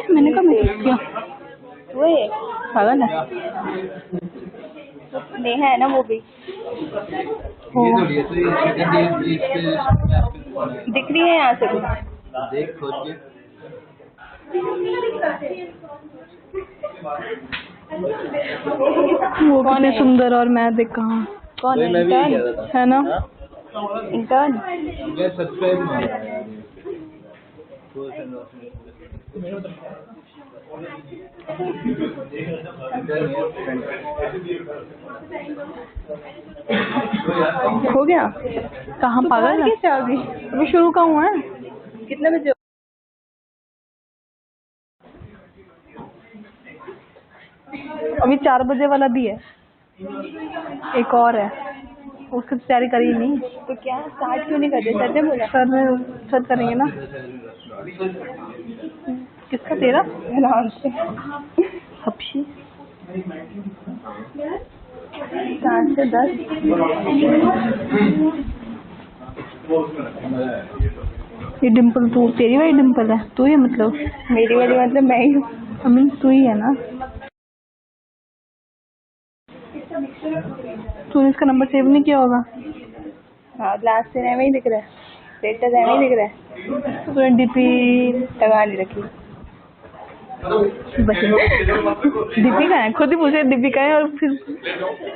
मैंने कब मिस किया? वो है पागल है। नेहा है ना वो भी दिख रही है यहाँ से भी। देख खोज के वो कितने सुंदर और मैं देख कहाँ। कौन है? मैं भी यही कह इंटर्न? रहा था। है ना? इंटर्न? मैं सब्सक्राइब नहीं किया यार। हो गया? कहाँ पागल है? कैसे आ गई? अभी शुरू का हुआ है। कितने बजे? अभी 4 बजे वाला भी है, एक और है, उसकी तैयारी करी नहीं। तो क्या स्टार्ट क्यों नहीं कर रहे? सर ने बोला सर करेंगे ना। किसका? तेरा? आराम से। हप्शी 7 से 10। ये डिम्पल तू, तेरी वाली डिम्पल है तू ही, मतलब मेरी वाली मतलब मैं ही हूँ। अमीन तू ही है ना? तूने इसका नंबर सेव नहीं किया होगा। हाँ लास्ट से एम ही दिख रहा है, स्टेटस एम ही दिख रहा है। तो तूने डीपी लगा नहीं रखी। डीपी का है, खुद ही पूछे डीपी का है और फिर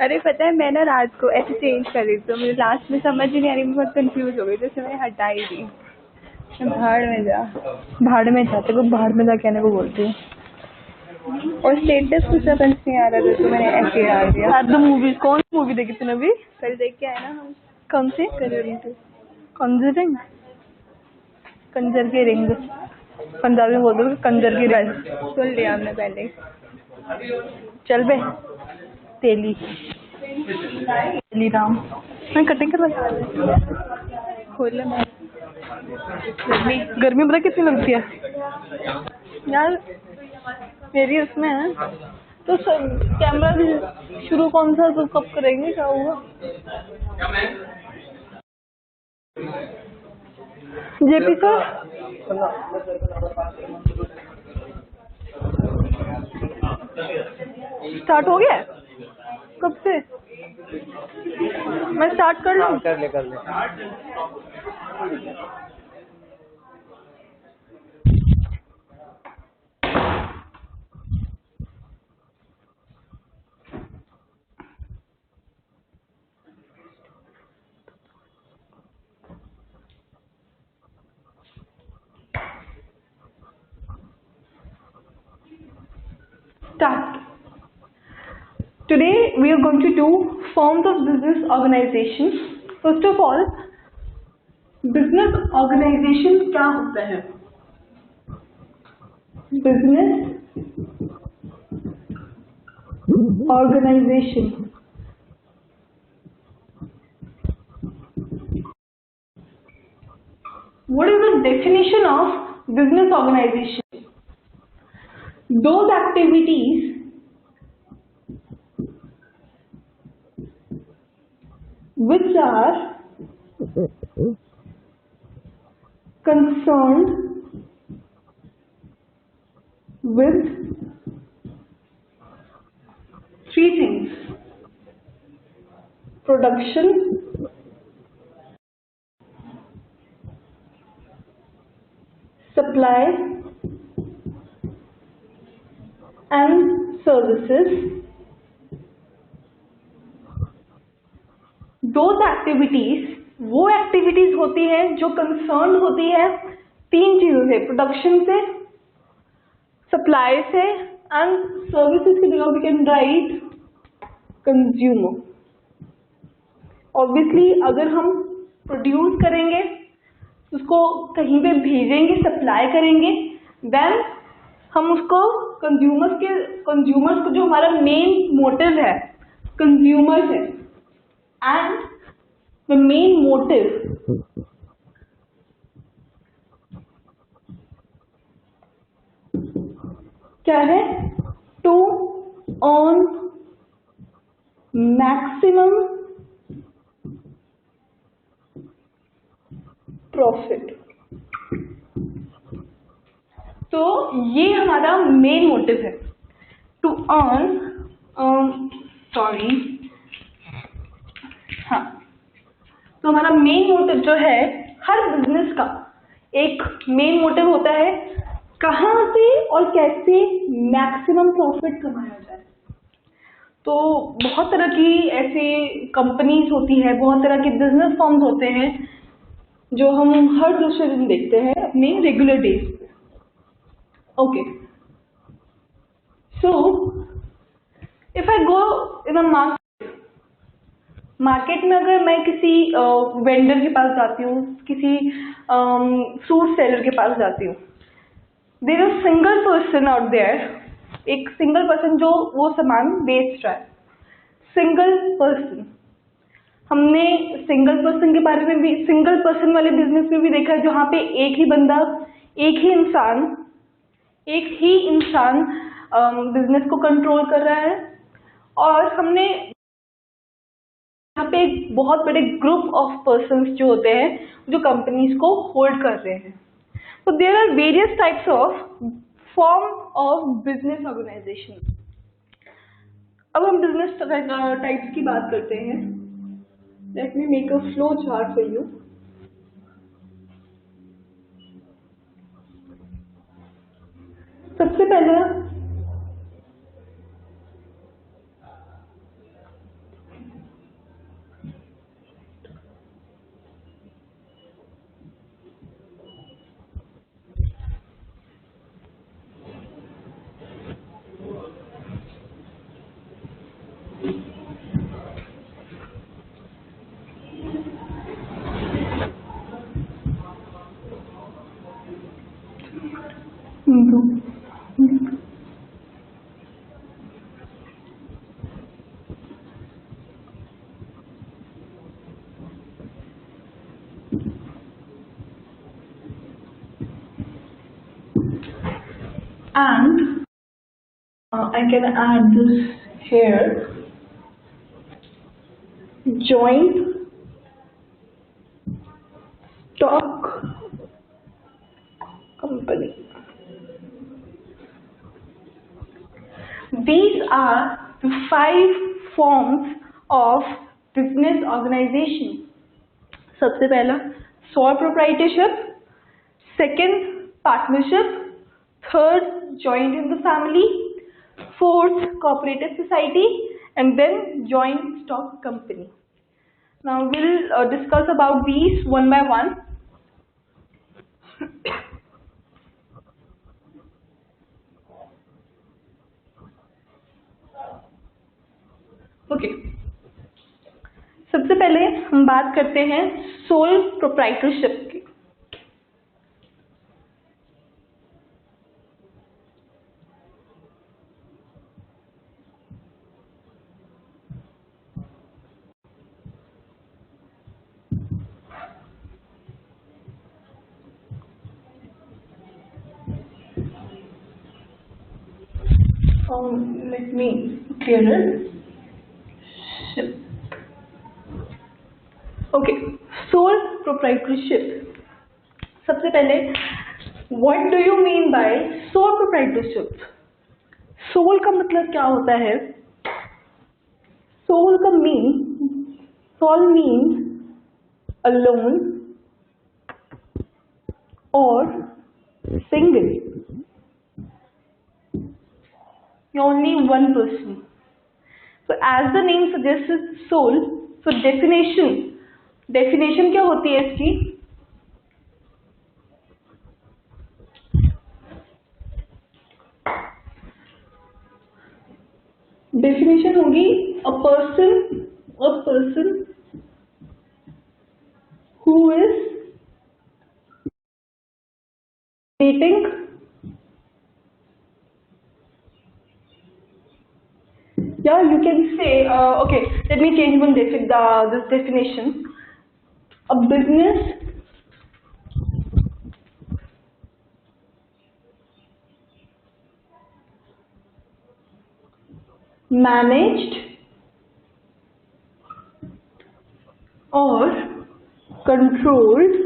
अरे पता है मैं ना रात को ऐसे चेंज कर रही थी तो मुझे लास्ट में समझ ही नहीं आ रही, मैं बहुत कंफ्यूज हो गई तो इसलिए मैंने हटा ही दी। भाड़ में जा। भाड़ में जाते को भाड़ में जा कहने को बोलती है। और स्टेटस कुछ समझ नहीं आ रहा था तो मैंने ऐसे डाल दिया। यार द मूवी, कौन सी मूवी देखी तूने अभी? कल देख के आए ना हम। कौन सी? कंजरिंग, कंजर की रिंग, पंजाबी में बोल दो कंजर की रिंग। सुन लिया हमने पहले। चल बे तेली तेली राम। मैं कटिंग करवा खोल मैं गर्मी पता कितनी लगती है यार मेरी उसमें है। तो कैमरा भी शुरू कौन सा तो कब करेंगे, क्या हुआ? जेपी सर स्टार्ट हो गया? कब से? मैं स्टार्ट कर लूं? कर ले Start. Today we are going to do forms of business organization. First of all, business organization क्या होता है? Business organization what is the definition of business organization? Those activities which are concerned with three things: production, supply and services, those activities, वो activities होती है जो concern होती है तीन चीजों से, प्रोडक्शन से, सप्लाई से एंड सर्विसेज की जगह we can write consumer. Obviously अगर हम प्रोड्यूस करेंगे, उसको कहीं पे भेजेंगे, सप्लाई करेंगे, देन हम उसको कंज्यूमर्स को जो हमारा मेन मोटिव है कंज्यूमर्स है, एंड द मेन मोटिव क्या है? To earn maximum profit. तो ये हमारा मेन मोटिव है, टू अर्न हाँ, तो हमारा मेन मोटिव जो है, हर बिजनेस का एक मेन मोटिव होता है कहाँ से और कैसे मैक्सिमम प्रॉफिट कमाया जाए। तो बहुत तरह की ऐसे कंपनीज होती है, बहुत तरह के बिजनेस फॉर्म्स होते हैं जो हम हर दूसरे दिन देखते हैं अपने रेगुलर डेज पे। Okay, so if I go in a market में, अगर मैं किसी वेंडर के पास जाती हूँ, किसी फ्रूट सेलर के पास जाती हूँ, there is single person out there, एक सिंगल पर्सन जो वो सामान बेच रहा है, सिंगल पर्सन। हमने सिंगल पर्सन के बारे में भी, सिंगल पर्सन वाले बिजनेस में भी देखा है जहाँ पे एक ही बंदा, एक ही इंसान बिजनेस को कंट्रोल कर रहा है, और हमने यहाँ पे एक बहुत बड़े ग्रुप ऑफ पर्सन्स जो होते हैं जो कंपनीज को होल्ड कर रहे हैं। तो there are various types of form of business organisation. अब हम बिजनेस टाइप्स की बात करते हैं। Let me make a flow chart for you. सबसे पहले and I can add this here, joint stock company. These are the 5 forms of business organization. सबसे पहला sole proprietorship, second partnership, third joint in the family, fourth cooperative society, and then joint stock company. Now we'll discuss about these one by one. Okay. सबसे पहले हम बात करते हैं sole proprietorship की। Let me clear it. Okay, sole proprietorship. सबसे पहले what do you mean by sole proprietorship? Sole का मतलब क्या होता है? सोल मीन्स अलोन और सिंगल, only one person. So as the name suggests, soul so definition क्या होती है इसकी? डेफिनेशन होगी a person who is dating yeah, you can say okay, let me change this definition. A business managed or controlled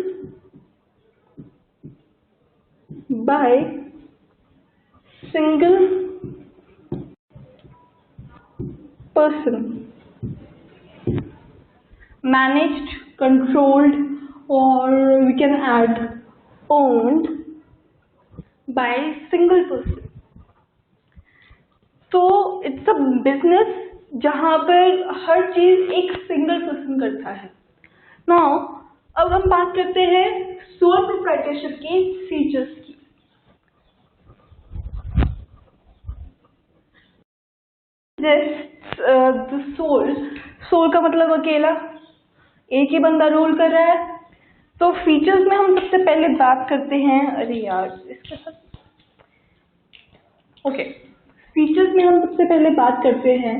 by single person. Managed, controlled, or we can add owned by single person. तो it's a business जहाँ पर हर चीज एक single person करता है. Now अब हम बात करते हैं सोल प्रोप्राइटरशिप के फीचर्स की. सोल का मतलब अकेला, एक ही बंदा रोल कर रहा है. तो फीचर्स में हम सबसे पहले बात करते हैं, अरे यार इसके साथ ओके, फीचर्स में हम सबसे पहले बात करते हैं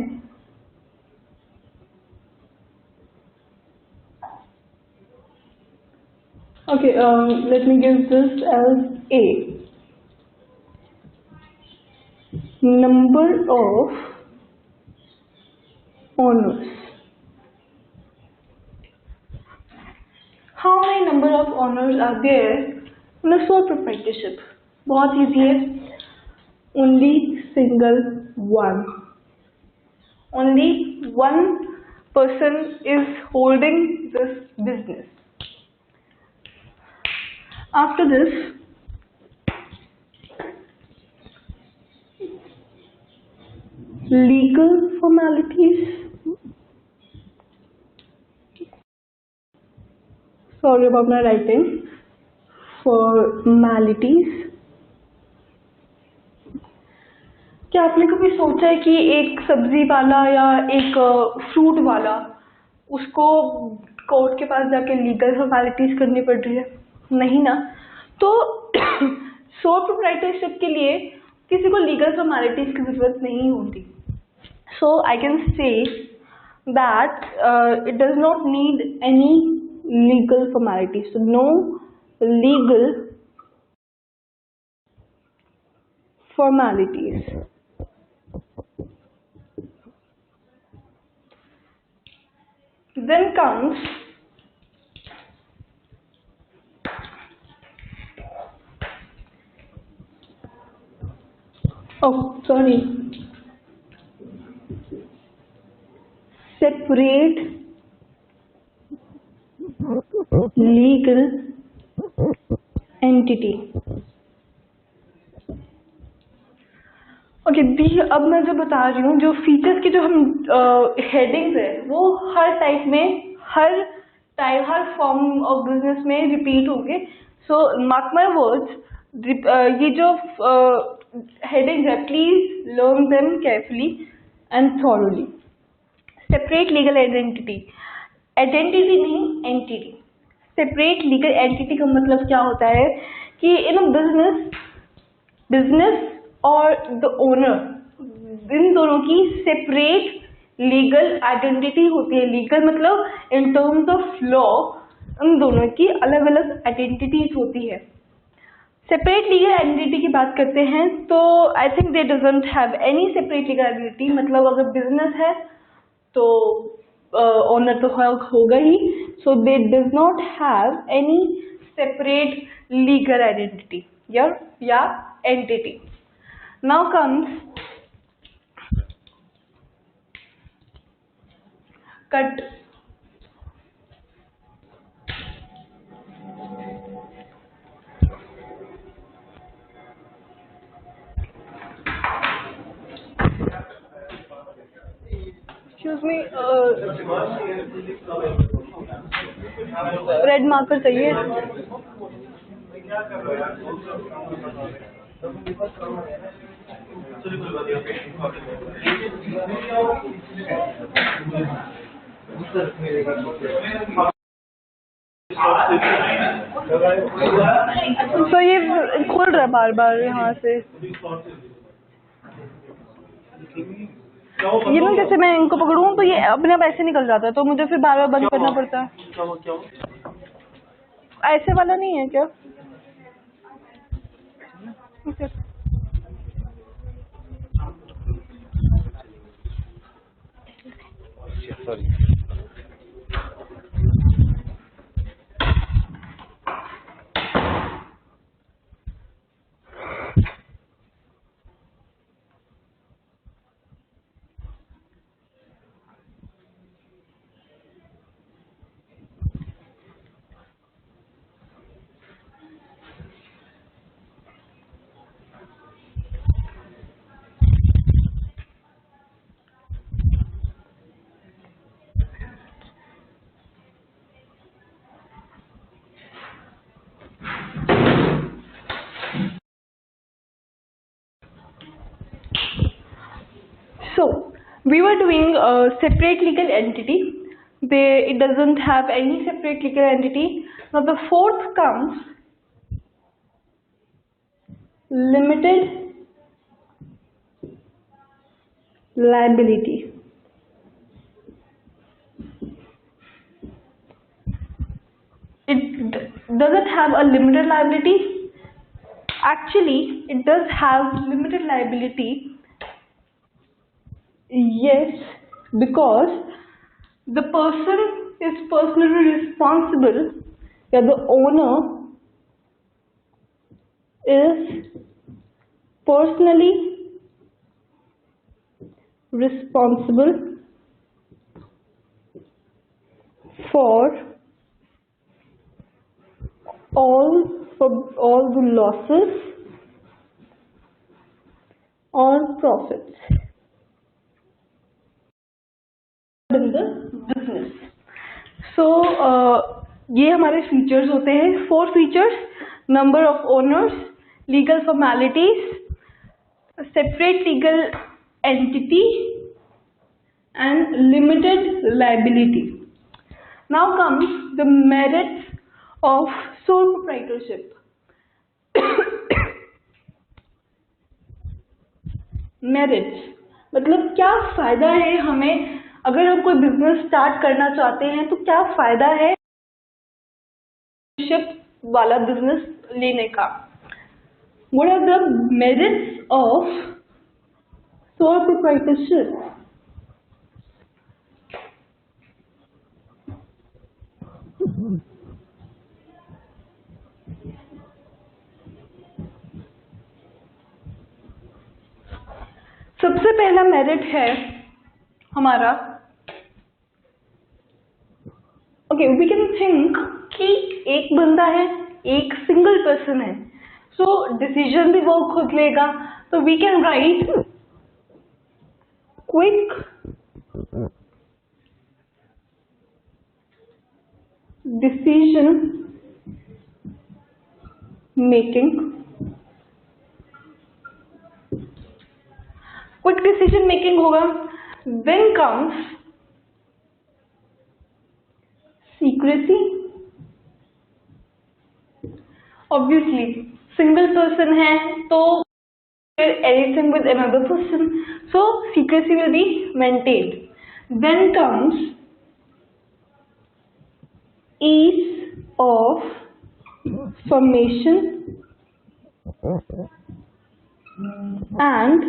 okay, let me give this as a number of owners. How many number of owners are there in a sole proprietorship? बहुत easy है, only single one. Only one person is holding this business. After this, legal formalities. Sorry about my writing. Formalities. क्या आपने कभी सोचा है कि एक सब्जी वाला या एक फ्रूट वाला, उसको कोर्ट के पास जाके लीगल फॉर्मेलिटीज करनी पड़ रही है? नहीं ना. तो सोल प्रोप्राइटरशिप के लिए किसी को लीगल फॉर्मेलिटीज की जरूरत नहीं होती. So I can say that it does not need any legal formalities. So no legal formalities. Then comes separate legal entity. Okay, अब मैं जो बता रही हूँ, जो फीचर्स की जो हम हेडिंग्स है वो हर टाइप में, हर फॉर्म ऑफ बिजनेस में रिपीट होंगे. सो मार्क माय वर्ड्स, ये जो हेडिंग्स है please learn them carefully and thoroughly. Separate legal identity, identity नहीं एंटिटी. सेपरेट लीगल एंटिटी का मतलब क्या होता है कि इन अ बिजनेस और द ओनर, इन दोनों की सेपरेट लीगल आइडेंटिटी होती है. लीगल मतलब in terms of law in दोनों की अलग अलग आइडेंटिटीज होती है. सेपरेट लीगल आइडेंटिटी की बात करते हैं तो I think they doesn't have any separate legal identity. मतलब अगर बिजनेस है तो ओनर तो होगा ही. So they does not have any separate legal identity या entity. Now comes cut. Excuse इसमें रेड मार्कर चाहिए। तो ये खोल रहा है बार बार यहाँ से। ये ना जैसे मैं इनको पकड़ूं तो ये अपने आप ऐसे निकल जाता है, तो मुझे फिर बार बार बंद करना पड़ता है। ऐसे वाला नहीं है क्या? Okay. Sorry. So we were doing a separate legal entity. It doesn't have any separate legal entity. Now the fourth comes limited liability. Does it have a limited liability? Actually, it does have limited liability. Yes, because the person is personally responsible, yeah, the owner is personally responsible for all the losses or profits in the business. So ये हमारे features होते हैं, 4 features: number of owners, legal formalities, separate legal entity and limited liability. Now comes the merits of sole proprietorship. Merits मतलब क्या फायदा है हमें अगर हम कोई बिजनेस स्टार्ट करना चाहते हैं, तो क्या फायदा है वाला बिजनेस लेने का. What are the merits of sole proprietorship? सबसे पहला मेरिट है हमारा, ओके, वी कैन थिंक कि एक बंदा है, एक सिंगल पर्सन है, सो डिसीजन भी वो खुद लेगा. तो we can write quick decision making. Quick decision making होगा. Then comes secrecy. Obviously single person है तो anything with another person, so secrecy will be maintained. Then comes ease of formation and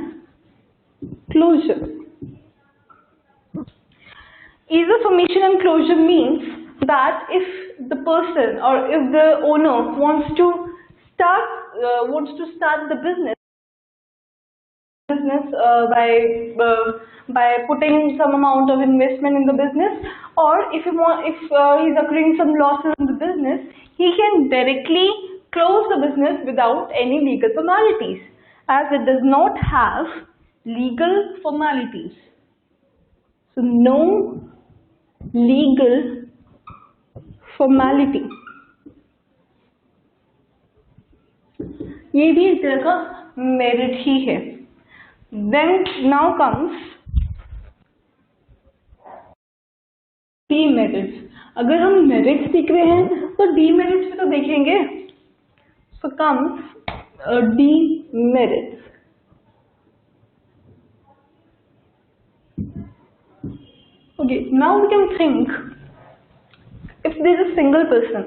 closure. Ease of formation and closure means that if the person or if the owner wants to start the business by putting some amount of investment in the business, or if he's accruing some losses in the business, he can directly close the business without any legal formalities, as it does not have legal formalities. So no legal formality. ये भी एक तरह का merit ही है. Then now comes demerits. अगर हम merits सीख रहे हैं तो demerits भी तो देखेंगे. So comes demerits. Okay, now we can think if there is a single person,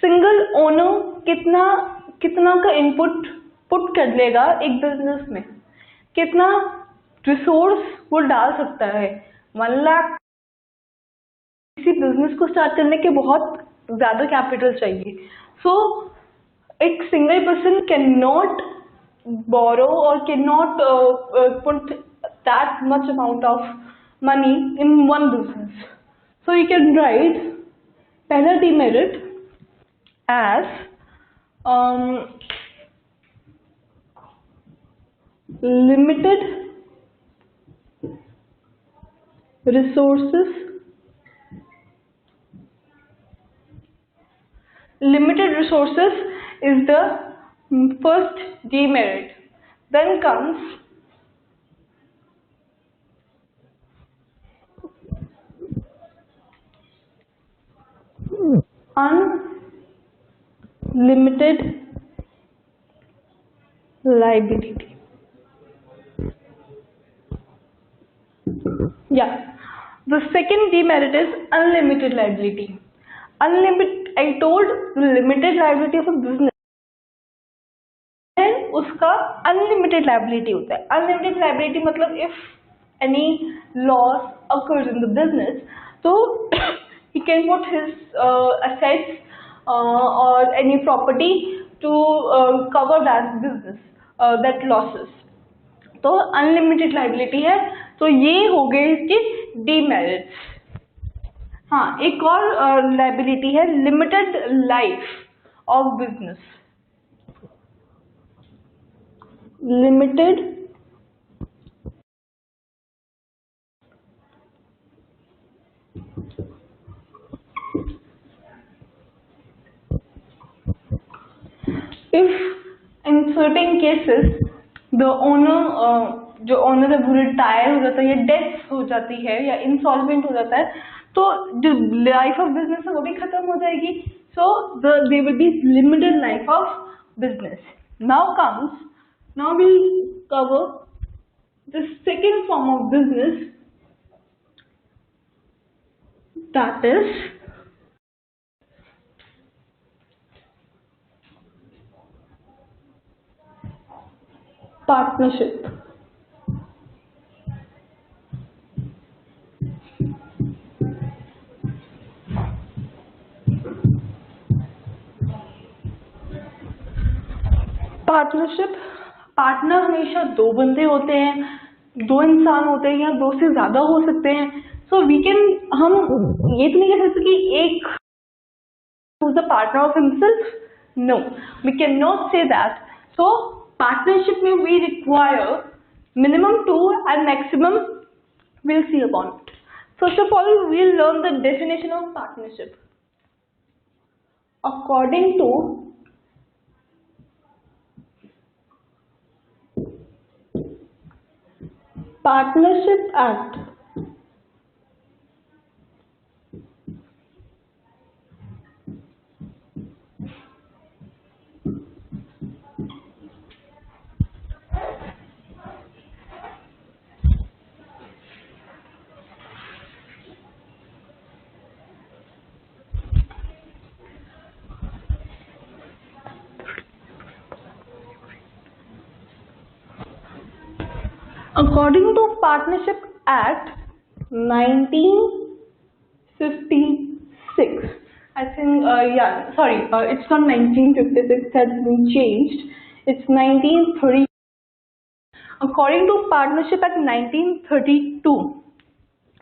single owner कितना का इनपुट पुट कर लेगा एक बिजनेस में, कितना रिसोर्स वो डाल सकता है. 1 लाख किसी बिजनेस को स्टार्ट करने के बहुत ज्यादा कैपिटल चाहिए. सो एक सिंगल पर्सन कैन नॉट बोरो और can not put that much amount of money in one business. So you can write पहला demerit as limited resources. Limited resources is the first demerit. Then comes unlimited liability. Yeah, the second demerit is unlimited liability. I told limited liability of a business and उसका unlimited liability होता है. Unlimited liability मतलब if any loss occurs in the business, so he can put his assets or any property to cover that business that losses. तो unlimited liability है. तो ये हो गए इसके डीमेरिट्स. हाँ, एक और लाइबिलिटी है limited life of business. Limited if in certain cases the owner जो ओनर है वो रिटायर हो जाता है या डेथ हो जाती है या इंसॉल्वेंट हो जाता है, तो जो लाइफ ऑफ बिजनेस है वो भी खत्म हो जाएगी. So they will be limited life of business. Now we cover the second form of business, that is partnership. Partnership, partner हमेशा दो बंदे होते हैं, दो इंसान होते हैं या दो से ज्यादा हो सकते हैं. सो वी कैन, हम ये तो नहीं कह सकते कि एक who's the partner of himself. No, we cannot say that. So partnership में we require minimum 2 and maximum we'll see upon it. First of all, we'll learn the definition of partnership. According to Partnership Act, according to Partnership Act 1956, I think, it's not 1956, it has been changed, it's 1930. According to Partnership Act 1932,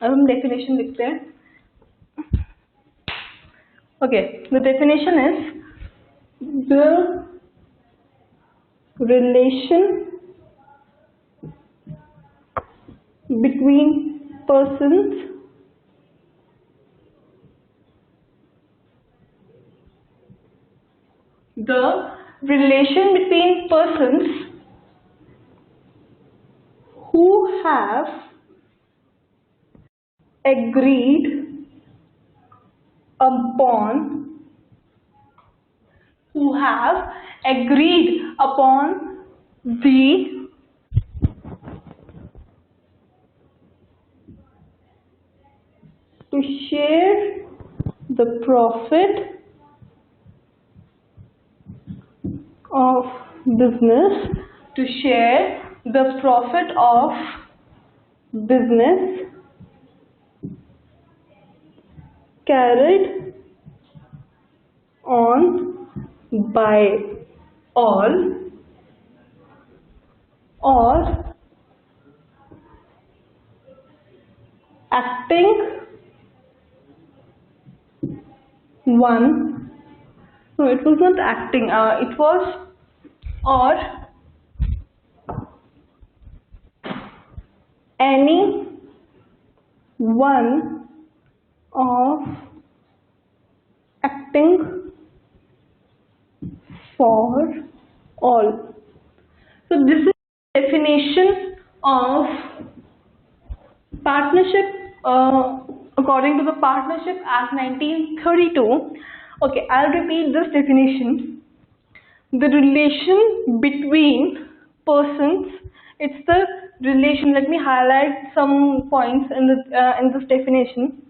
अब हम definition लिखते हैं. Okay, the definition is the relation between persons the relation between persons who have agreed upon the to share the profit of business, carried on by all or acting one. No, it was not acting. It was or any one of acting for all. So this is definition of partnership according to the Partnership Act 1932. Okay, I'll repeat this definition. The relation between persons, it's the relation. Let me highlight some points in this definition.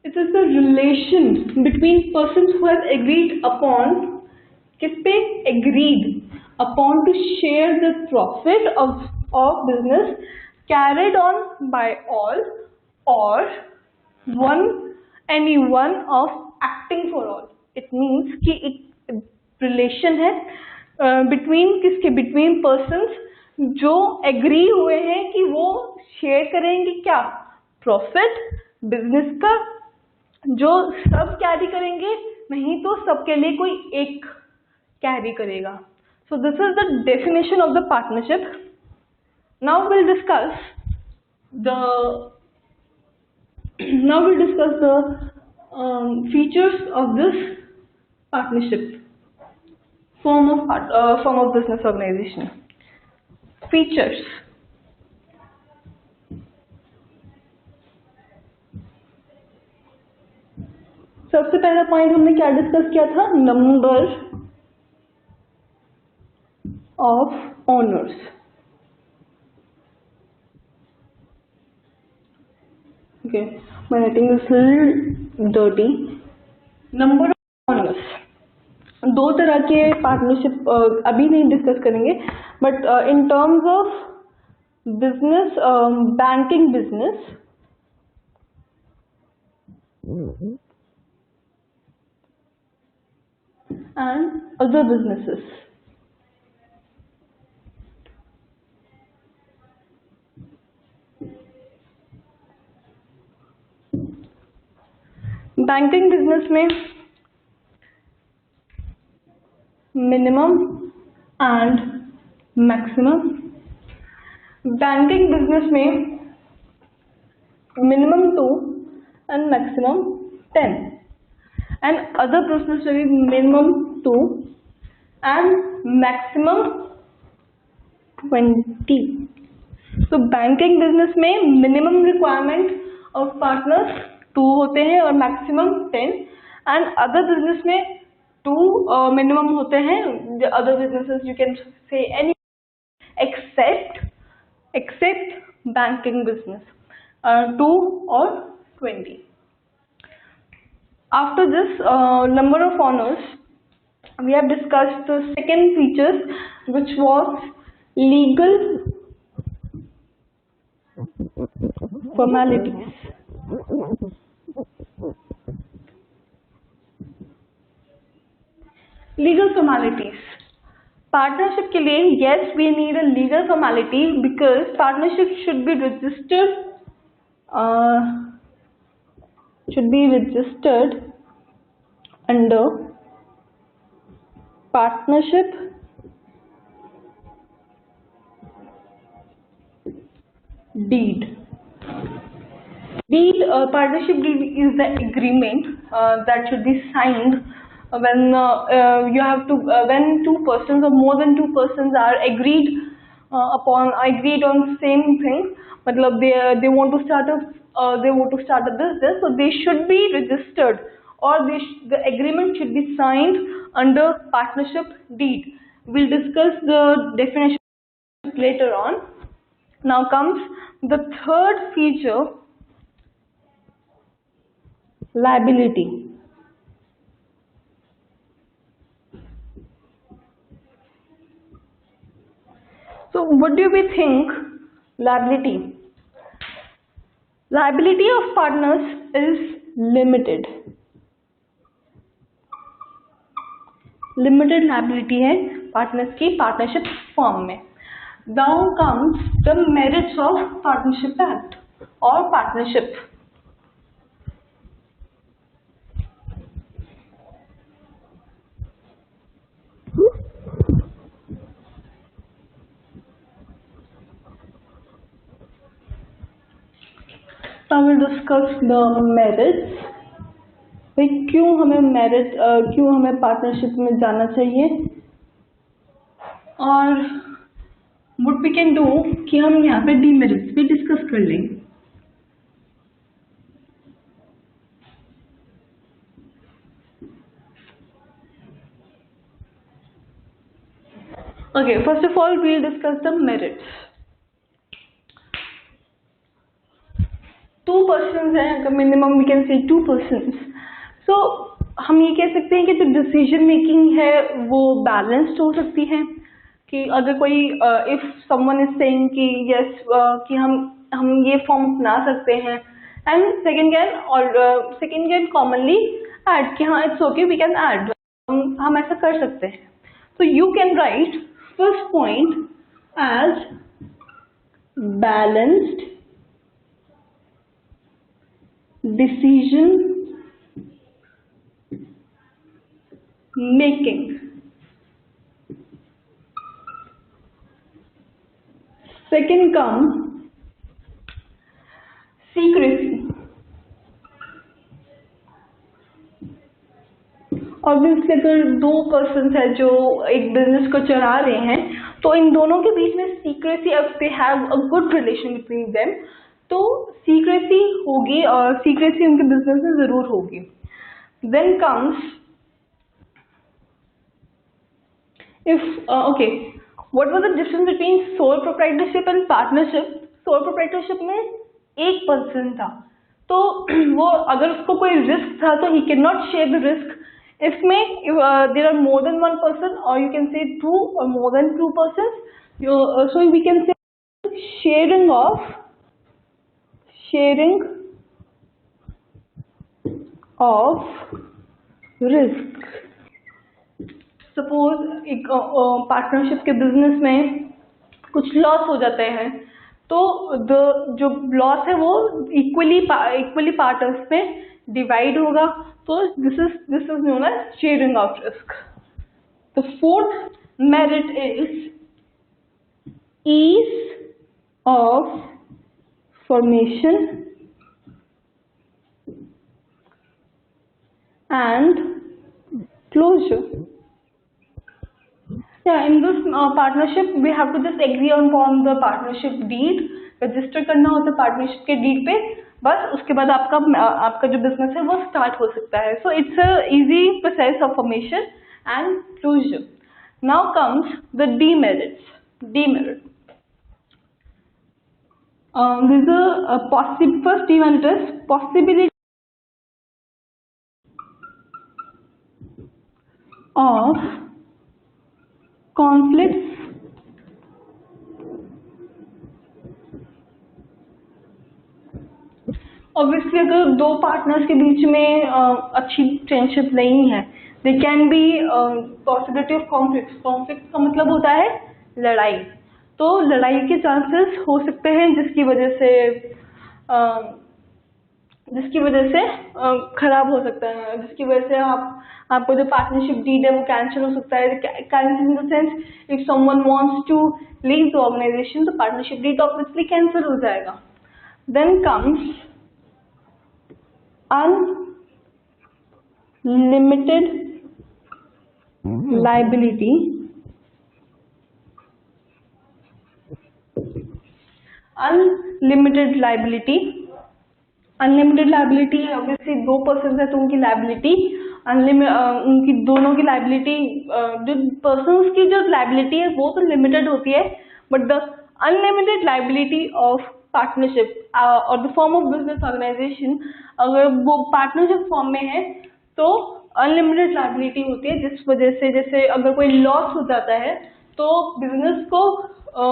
It is the relation between persons who have agreed upon, किस पे agreed upon to share the profit of business carried on by all or any one of acting for all. It means कि एक relation है between persons जो agree हुए हैं कि वो share करेंगे क्या, profit business का, जो सब कैरी करेंगे, नहीं तो सबके लिए कोई एक कैरी करेगा. So this is the definition of the partnership. Now we'll discuss the features of this partnership form of business organization. Features. सबसे पहला पॉइंट हमने क्या डिस्कस किया था, number of owners. Okay, my writing is little dirty. Number of owners, दो तरह के partnership अभी नहीं डिस्कस करेंगे, but in terms of business, banking business and other businesses. Banking business में minimum and maximum. Banking business में minimum 2 and maximum 10. And other business will be minimum 2 and maximum 20. So banking business में minimum requirement of partners 2 होते हैं और maximum 10, and other business में 2 minimum होते हैं. The other businesses you can say any except banking business, 2 or 20. After this number of owners, we have discussed the second features, which was legal formalities. Legal formalities. Partnership के लिए, yes, we need a legal formality because partnership should be registered. Under Partnership deed. Partnership deed is the agreement that should be signed when you have to when two persons or more than two persons are agreed on same thing. मतलब they want to start a business, so they should be registered, or the agreement should be signed under partnership deed. We'll discuss the definition later on. Now comes the third feature, liability. So what do we think? Liability. Liability of partners is limited. Limited liability है partners की partnership firm में. Now comes the merits of Partnership Act or partnership. Now we'll discuss the merits. भाई क्यों हमें partnership में जाना चाहिए, और what we can do कि हम यहाँ पे डीमेरिट्स भी डिस्कस कर लेंगे. Okay, first of all we'll discuss the merits. Two persons हैं, minimum we can say 2 persons. So हम ये कह सकते हैं कि जो डिसीजन मेकिंग है वो बैलेंस्ड हो सकती है, कि अगर कोई इफ समवन इज सेइंग कि यस कि हम ये फॉर्म अपना सकते हैं, and second can commonly add कि हाँ it's okay we can add, हम ऐसा कर सकते हैं. तो you can write first point as balanced decision making. Second comes secrecy. Obviously अगर दो पर्सन है जो एक बिजनेस को चला रहे हैं, तो इन दोनों के बीच में secrecy, if they have a good relation between them, तो सीक्रेसी होगी और सीक्रेसी उनके बिजनेस में जरूर होगी. Then comes if what was the difference between sole proprietorship and partnership. Sole proprietorship में एक पर्सन था, तो वो अगर उसको कोई रिस्क था तो he can not share the risk. इसमें there are more than one person, or you can say two or more than two person, so we can say sharing of risk. Suppose एक partnership के business में कुछ loss हो जाते हैं, तो जो लॉस है वो इक्वली पार्टनर्स में डिवाइड होगा, तो this is known as sharing of risk. The fourth merit is ease of formation and closure. Yeah, in this partnership we have to just agree upon the partnership deed. Register करना होता है partnership के deed पे, बस उसके बाद आपका जो बिजनेस है वो स्टार्ट हो सकता है. So it's a easy process of formation and closure. Now comes the demerits. Demerit. There's a first demerit is possibility of conflicts obviously अगर दो पार्टनर्स के बीच में अच्छी फ्रेंडशिप नहीं है, they can be possibility of conflict. Conflict का मतलब होता है लड़ाई. तो लड़ाई के चांसेस हो सकते हैं, जिसकी वजह से जिसकी वजह से खराब हो सकता है, जिसकी वजह से आपको जो पार्टनरशिप डीड है वो कैंसिल हो सकता है। Cancel in the sense, if someone wants to leave the organisation तो पार्टनरशिप डीड ऑब्वियसली कैंसिल हो जाएगा। Then comes unlimited liability. Unlimited liability, unlimited liability obviously 2 person है तो उनकी लायबिलिटी उनकी दोनों की लायबिलिटी, जो पर्सन्स की जो लायबिलिटी है वो तो लिमिटेड होती है, but the unlimited liability of partnership और the form of business organization, अगर वो पार्टनरशिप फॉर्म में है तो अनलिमिटेड लायबिलिटी होती है, जिस वजह से जैसे अगर कोई लॉस हो जाता है तो बिजनेस को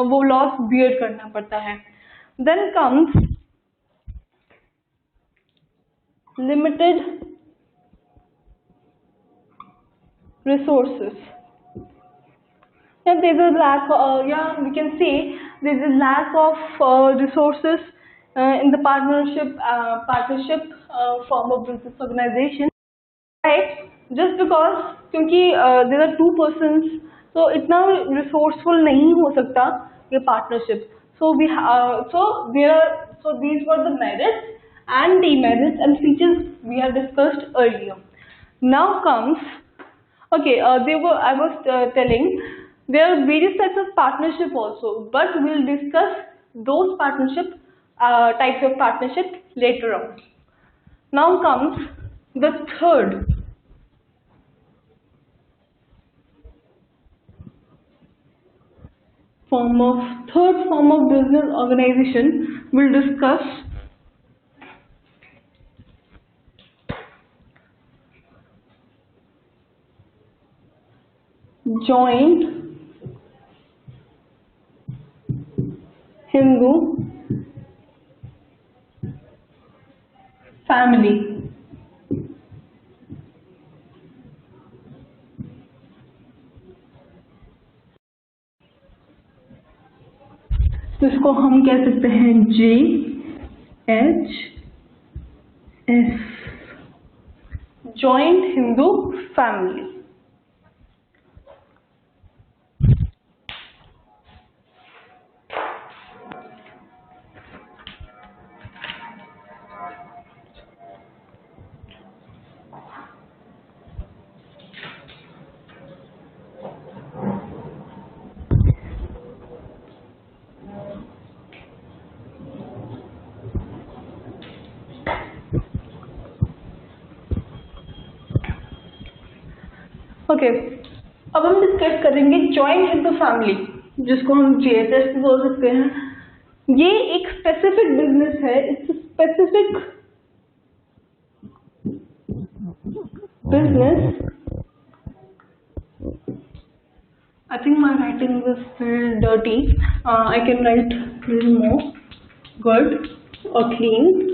वो लॉस बियर करना पड़ता है। Then comes limited resources. Yeah, there's a lack. We can say there's a lack of resources in the partnership form of business organization. Right? Just because क्योंकि there are 2 persons, so इतना resourceful नहीं हो सकता ये partnership. So these were the merits and demerits and features we have discussed earlier. Now comes, okay, I was telling there are various types of partnership also, but we'll discuss those types of partnership later on. Now comes the third form of business organization. We'll discuss joint Hindu family. इसको हम कह सकते हैं JHF, Joint Hindu Family. Okay, अब हम discuss करेंगे joint Hindu family, जिसको हम JHS भी बोल सकते हैं। ये एक स्पेसिफिक बिजनेस है, it's specific business. I think my writing was still dirty. I can write a little more good or clean.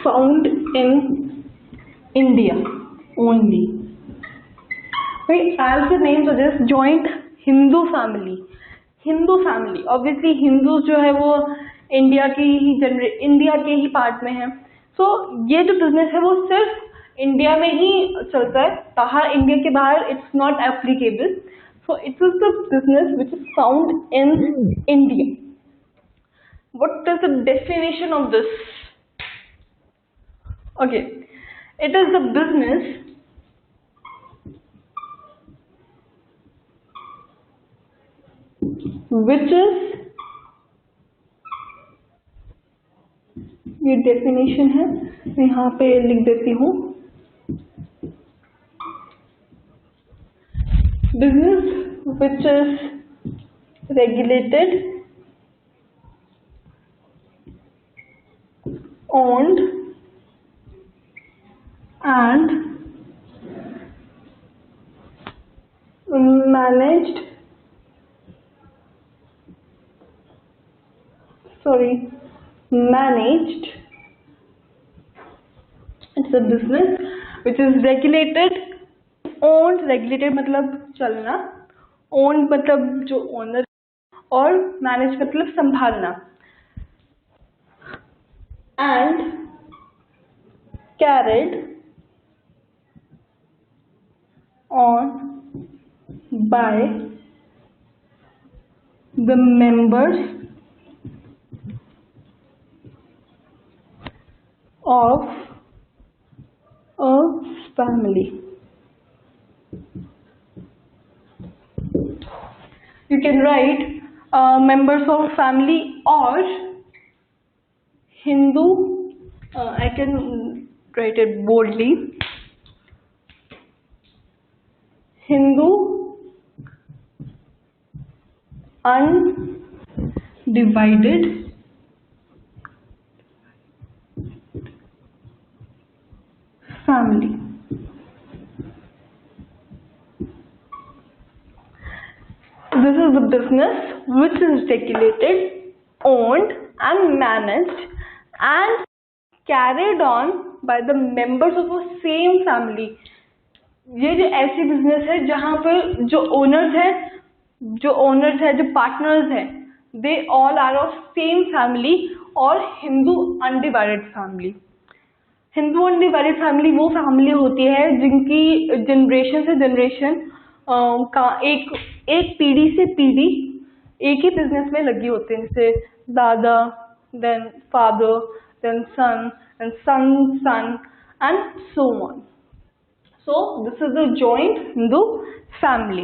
Found in India only. Right, as the name suggests, joint Hindu family. Hindu family, obviously Hindus जो है वो India के ही part में है। So ये जो business है वो सिर्फ इंडिया में ही चलता है, बाहर इंडिया के बाहर it's not applicable. So it is the business which is found in India. What is the definition of this? Okay, it is the business which is, ये definition है, मैं यहाँ पे लिख देती हूँ। Business which is regulated, owned and managed managed. It's a business which is regulated, owned, regulated मतलब चलना, owned मतलब जो owner, और manage मतलब संभालना, and carried on by the members of a family. You can write members of family or Hindu, I can write it boldly, Hindu undivided family. This is the business which is regulated, owned and managed and carried on by the members of a same family. ये जो ऐसी business है जहाँ पर जो owners है, जो partners हैं, they all are of same family और Hindu undivided family. Hindu undivided family वो फैमिली होती है जिनकी जनरेशन से जनरेशन का एक पीढ़ी से पीढ़ी एक ही बिजनेस में लगी होते हैं, जैसे दादा, then father, then son and son and so on. So this is a joint Hindu family.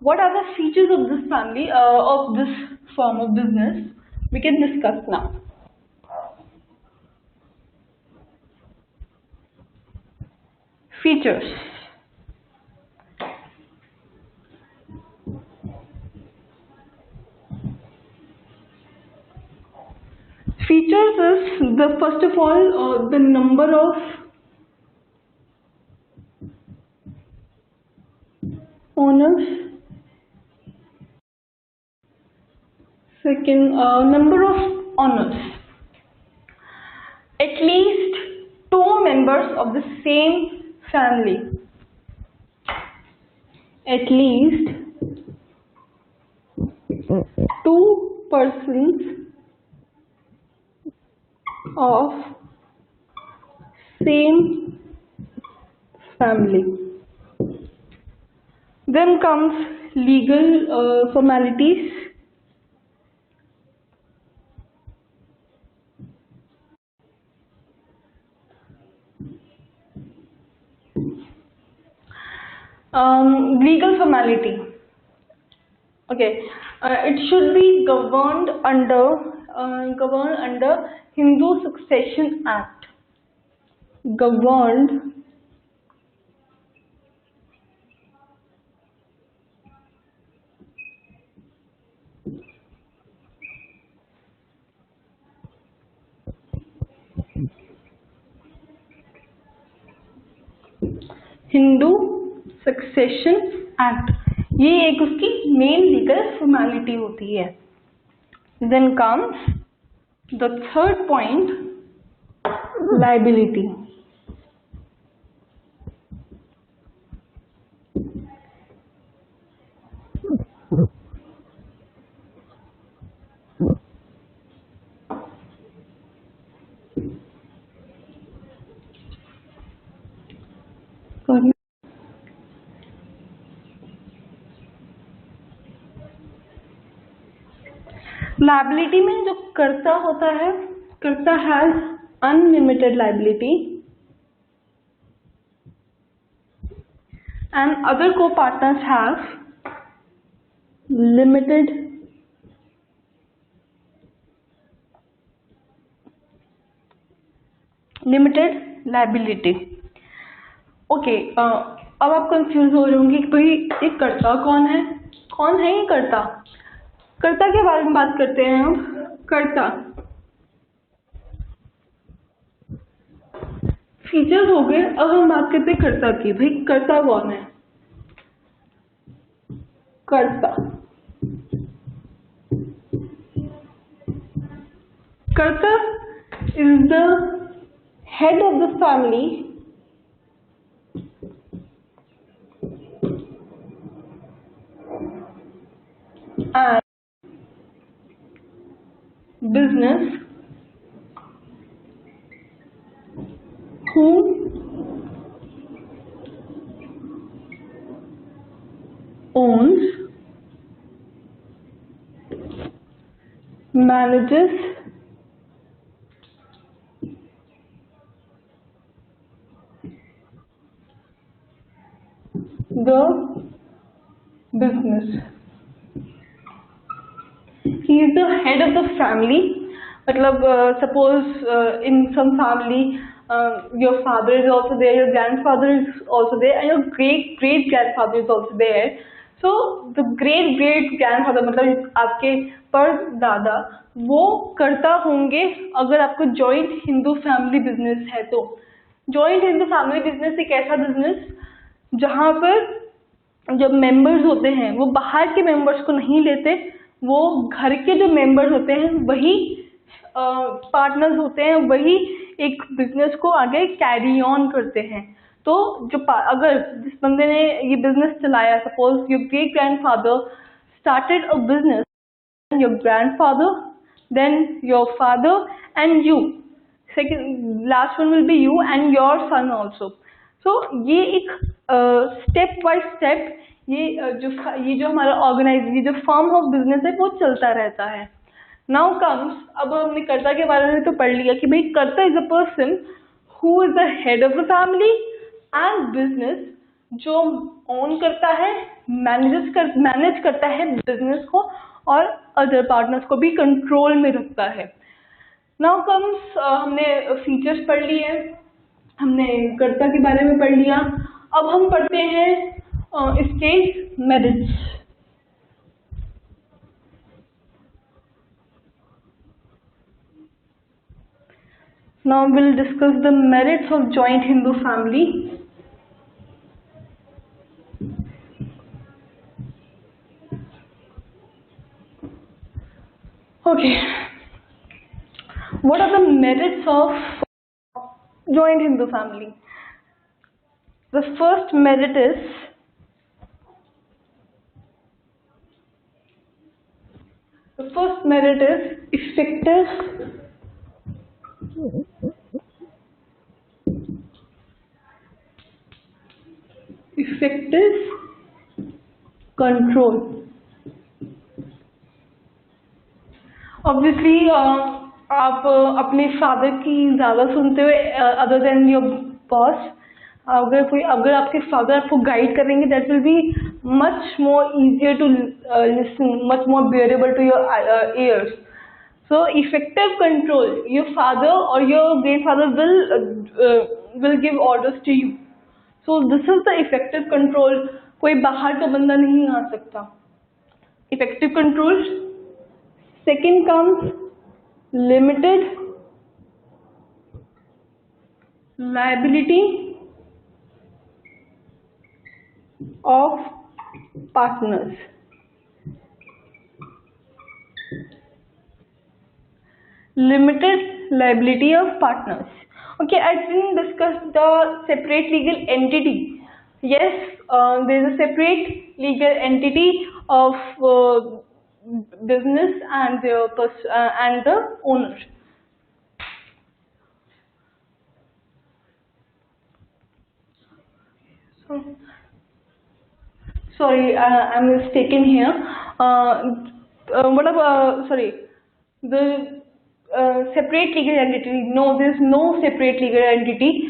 What are the features of this family, of this form of business? We can discuss now. Features. Features is the first of all the number of owners. Second, number of owners. At least 2 members of the same family. At least 2 persons of same family. Then comes legal formalities. Legal formality. Okay, it should be governed under Hindu Succession Act. Governed Hindu succession act, ये एक उसकी main legal formality होती है. Then comes the third point, liability. Liability में जो कर्ता होता है, karta has unlimited liability and other को partners have limited liability. Okay, अब आप कंफ्यूज हो रहे होंगे कि भाई ये कर्ता कौन है ये कर्ता के बारे में बात करते हैं हम. कर्ता फीचर्स हो गए. अब हम बात करते हैं कर्ता की. भाई कर्ता कौन है? कर्ता Karta is the head of the family and business who owns, manages, the business. He is the head of the family. मतलब suppose in some family your father is also there, your grandfather is also there, and your great great grandfather is also there. So the great great grandfather मतलब आपके परदादा वो करता होंगे अगर आपको joint Hindu family business है तो। जॉइंट हिंदू फैमिली बिजनेस एक ऐसा बिजनेस जहाँ पर जो मेंबर्स होते हैं वो बाहर के मेंबर्स को नहीं लेते, वो घर के जो मेंबर्स होते हैं वही पार्टनर्स होते हैं, वही एक बिजनेस को आगे कैरी ऑन करते हैं। तो जो अगर जिस बंदे ने ये बिजनेस चलाया, suppose your great grandfather started a business, your grandfather, then your father and you, second last one will be you and your son also. So ये एक स्टेप बाय स्टेप ये जो हमारा ये जो फॉर्म ऑफ बिजनेस है वो चलता रहता है। नाउ कम्स, अब हमने कर्ता के बारे में तो पढ़ लिया कि भाई कर्ता is a person who is the head of the family and business, जो ओन करता है, मैनेज करता है बिजनेस को और अदर पार्टनर्स को भी कंट्रोल में रखता है। नाउ कम्स, हमने फीचर्स पढ़ लिए, हमने कर्ता के बारे में पढ़ लिया। अब हम पढ़ते हैं इसके merits. Now we'll discuss the merits of joint Hindu family. Okay, what are the merits of joint Hindu family? The first merit is effective control. Obviously आप अपने फादर की ज़्यादा सुनते हुए अदर देन योर बॉस, अगर आपके father आपको guide करेंगे, that will be much more easier to listen, much more bearable to your ears. So effective control, your father or your grandfather will give orders to you. So this is the effective control. कोई बाहर का बंदा नहीं आ सकता। Effective control. Second comes limited liability of partners. Limited liability of partners. Okay, I didn't discuss the separate legal entity. Yes, there is a separate legal entity of business and the owner. So, sorry, I'm mistaken here. What about the separate legal entity? No, there is no separate legal entity.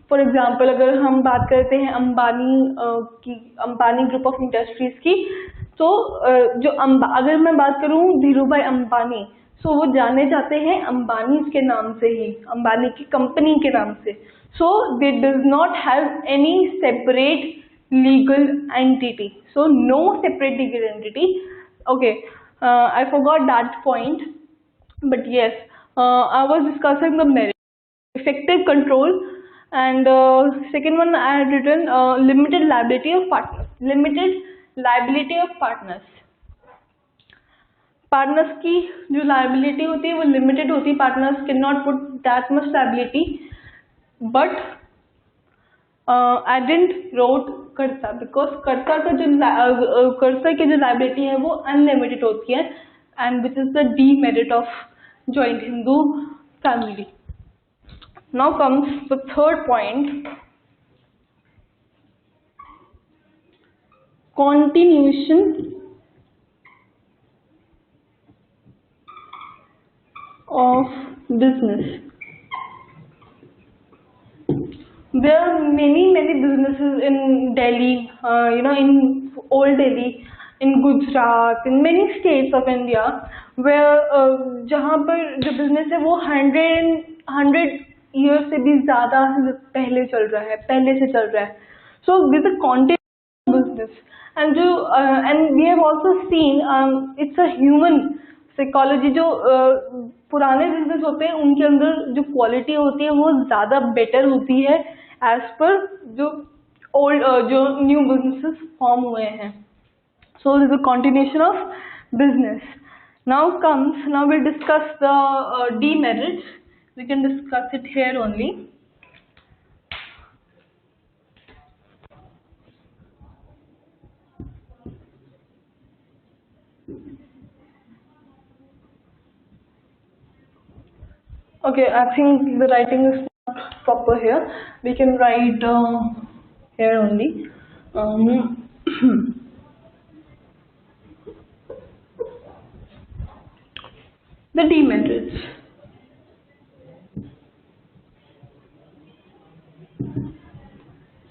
For example, अगर हम बात करते हैं Ambani group of industries की, तो अगर मैं बात करूं धीरू भाई अंबानी, सो वो जाने जाते हैं अंबानी के नाम से ही, अंबानी की कंपनी के नाम से। So they does not have any separate legal entity. So no separate legal entity. Okay, I forgot that point, but yes, I was discussing the merit, effective control, and second one I had written limited liability of partners. Limited liability of partners. Partners की जो liability होती है वो limited होती है, partners can not put that much liability, but I didn't wrote karta because karta का जो कर्ता की जो लाइबिलिटी है वो अनलिमिटेड होती है, and which is the demerit of joint Hindu family. Now comes the third point, continuation of business. There are many businesses in Delhi, in old Delhi, in Gujarat, in many states of India, where जहाँ पर जो business है वो 100 years से भी ज़्यादा पहले चल रहा है, पहले से चल रहा है. So this is a continuous business, and and we have also seen it's a human psychology. जो पुराने बिजनेस होते हैं उनके अंदर जो क्वालिटी होती है वो ज़्यादा बेटर होती है एज पर जो जो न्यू बिजनेसेस फॉर्म हुए हैं. सो this is a continuation of business. Now we'll discuss the demerits. We can discuss it here only. Okay, I think the writing is not proper here. We can write here only. The demerits.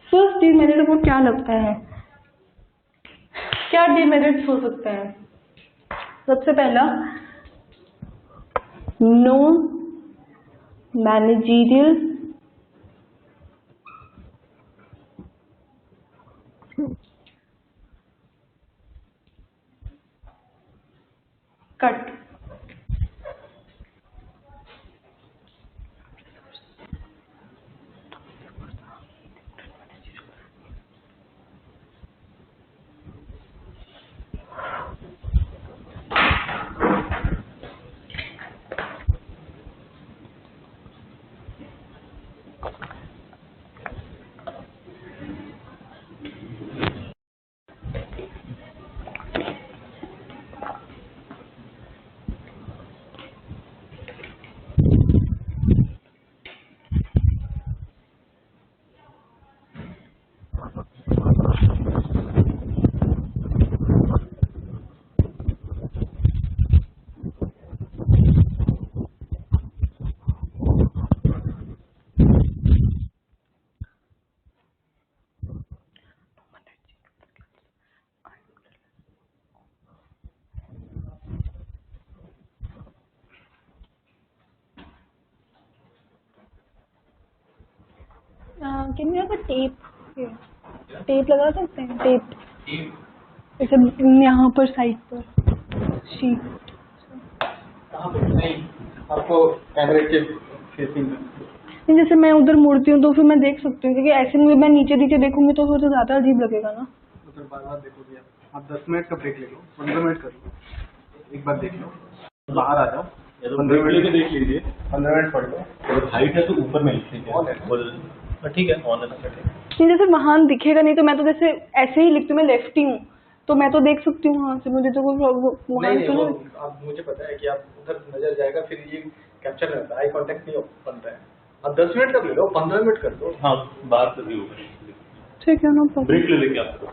First demerit को क्या लगता है, क्या demerits हो सकते हैं? सबसे पहला, no managerial cut. Can we have a tape here? Tape लगा सकते हैं, टेप ऐसे यहाँ पर साइड पर शीट. नहीं, आपको कैमरे के फेसिंग नहीं, जैसे मैं उधर मुड़ती हूँ तो फिर मैं देख सकती हूँ, क्योंकि ऐसे में मैं नीचे नीचे देखूंगी तो फिर तो ज़्यादा अजीब लगेगा ना. उधर बार बार देखोगे आप 10 मिनट का ब्रेक ले लो, 15 मिनट कर लो, एक बार देख लो, बाहर आ जाओ, 15 मिनट के देख लीजिए, 15 मिनट पढ़ लो. अगर हाइट है तो ऊपर में लिख लीजिए, ठीक है ऑन है तो ठीक है. नहीं, जैसे वहाँ दिखेगा नहीं तो मैं तो जैसे ऐसे ही लिखती हूँ, मैं लेफ्टी हूँ तो मैं तो देख सकती हूँ वहाँ से, मुझे तो कोई वहाँ नहीं, से वो आप मुझे पता है कि आप उधर नजर जाएगा, फिर ये कैप्चर नहीं होता, आई कांटेक्ट नहीं बनता है. आप 10 मिनट का ले लो, 15 मिनट कर दो. हाँ बाहर से भी होगा, ठीक है ना. ब्रेक ले लेंगे आपको.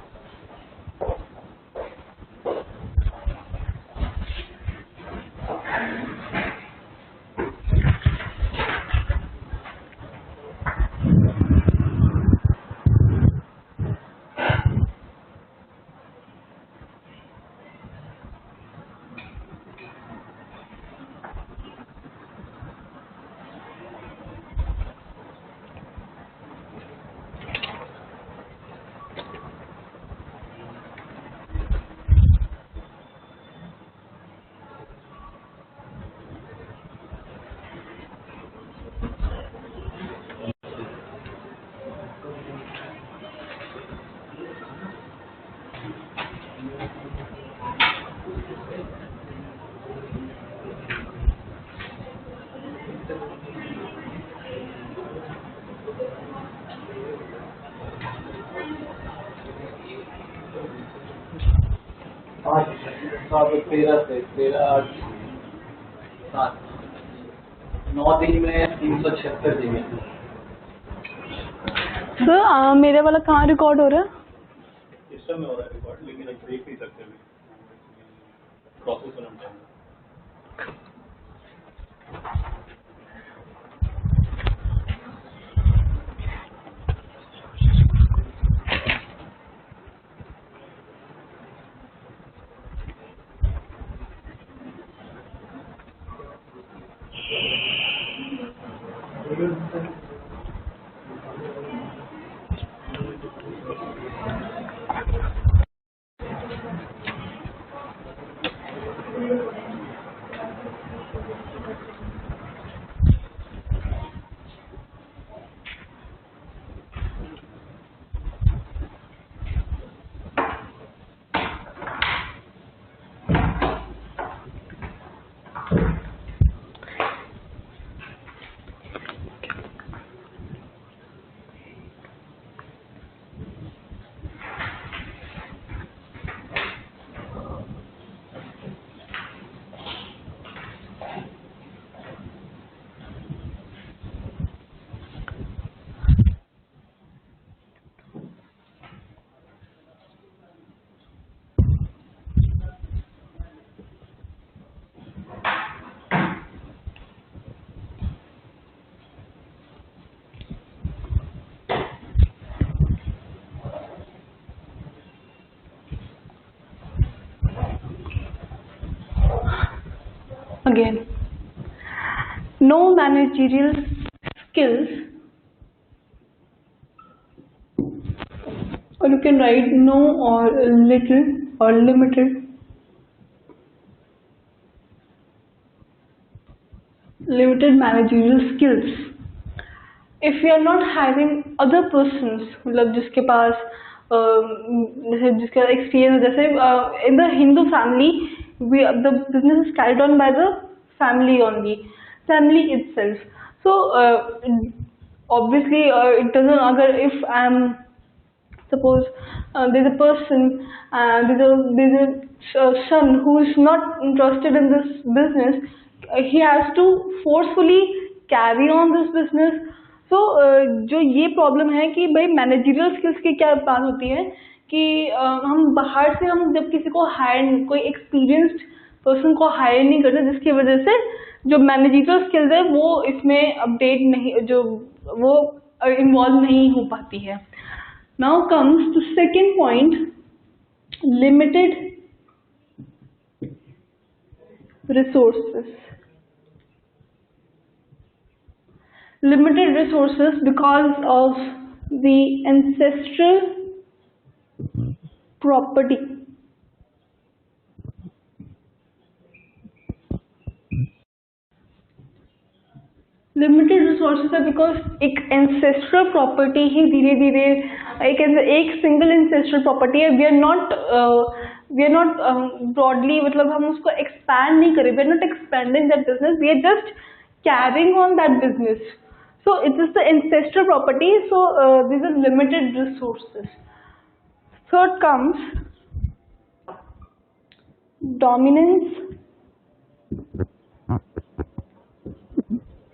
वहाँ पे 13 से 13 7 9 दिन में 376 जीबी। सर मेरे वाला कहाँ रिकॉर्ड हो रहा है? सिस्टम में हो रहा है रिकॉर्ड, लेकिन अब देख नहीं सकते अभी, प्रोसेस होना चाहिए। Again, no managerial skills, or you can write no or little or limited managerial skills. If we are not having other persons, मतलब जिसके पास जैसे जिसका experience, जैसे in the Hindu family, the business is carried on by the family only, family itself. So obviously it doesn't. अगर if I'm suppose there's a person, there's a son who is not interested in this business, he has to forcefully carry on this business. So जो ये problem है कि भाई managerial skills की क्या बात होती है कि हम बाहर से हम जब किसी को हायर, कोई एक्सपीरियंस्ड पर्सन को हायर नहीं करते, जिसकी वजह से जो मैनेजरियल स्किल्स है वो इसमें अपडेट नहीं, जो वो इन्वॉल्व नहीं हो पाती है. Now comes to second point, limited resources. Limited resources because of the ancestral property. Limited resources है बिकॉज एक एंसेस्ट्रल प्रॉपर्टी ही धीरे धीरे एक सिंगल एंसेस्ट्रल प्रॉपर्टी है. वी आर नॉट ब्रॉडली, मतलब हम उसको एक्सपैंड नहीं करें, we are not expanding that business, we are just carrying on that business. So it is the ancestral property, so this is limited resources. Third comes dominance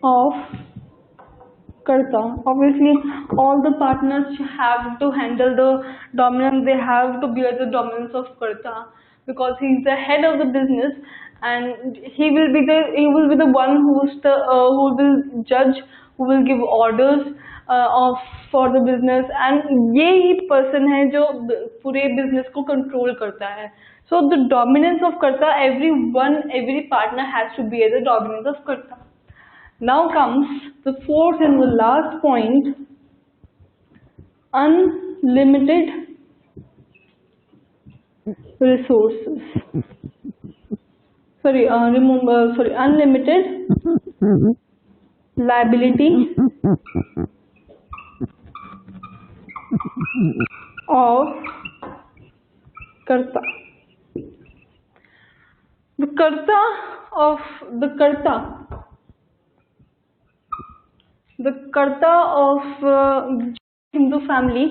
of karta. Obviously all the partners have to handle the dominance, they have to bear the dominance of karta because he is the head of the business and he will be the one who will judge, who will give orders for the business, and ये ही person है जो पूरे business को control करता है. So the dominance of karta, every partner has to bear the dominance of karta. Now comes the fourth and the last point, unlimited resources. Unlimited liability of karta. The karta of Hindu family,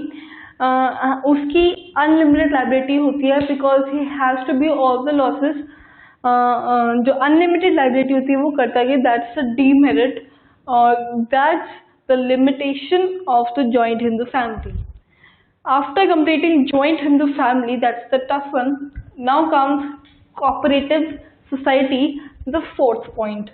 उसकी unlimited liability होती है, because he has to be all the losses. जो unlimited liability होती है वो करता है, that's a demerit और that's the limitation of the joint Hindu family. After completing joint Hindu family, that's the tough one. Now comes cooperative society, the fourth point.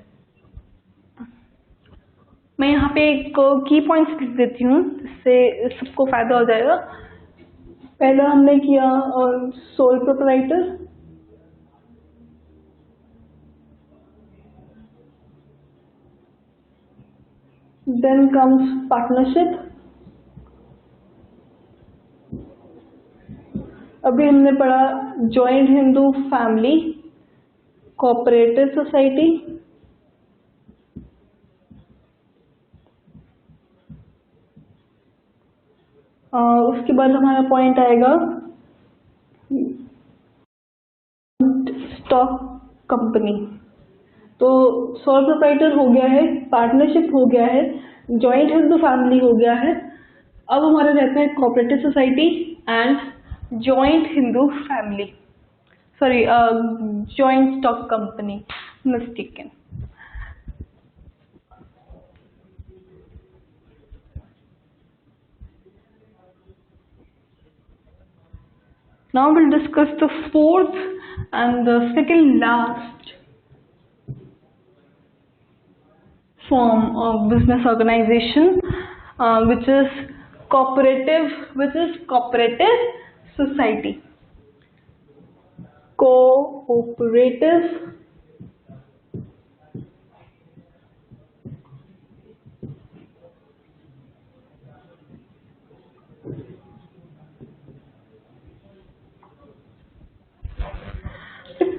मैं यहाँ पे एक की पॉइंट्स लिख देती हूँ जिससे सबको फायदा हो जाएगा. पहला हमने किया sole proprietor, then comes partnership. अभी हमने पढ़ा joint Hindu family, cooperative society, उसके बाद हमारा पॉइंट आएगा स्टॉक कंपनी. तो सोल प्रोप्राइटर हो गया है, पार्टनरशिप हो गया है, जॉइंट हिंदू फैमिली हो गया है. अब हमारा रहता है cooperative society and joint Hindu family, sorry, joint stock company, mistaken. Now we'll discuss the fourth and the second last form of business organization, which is cooperative society. Cooperative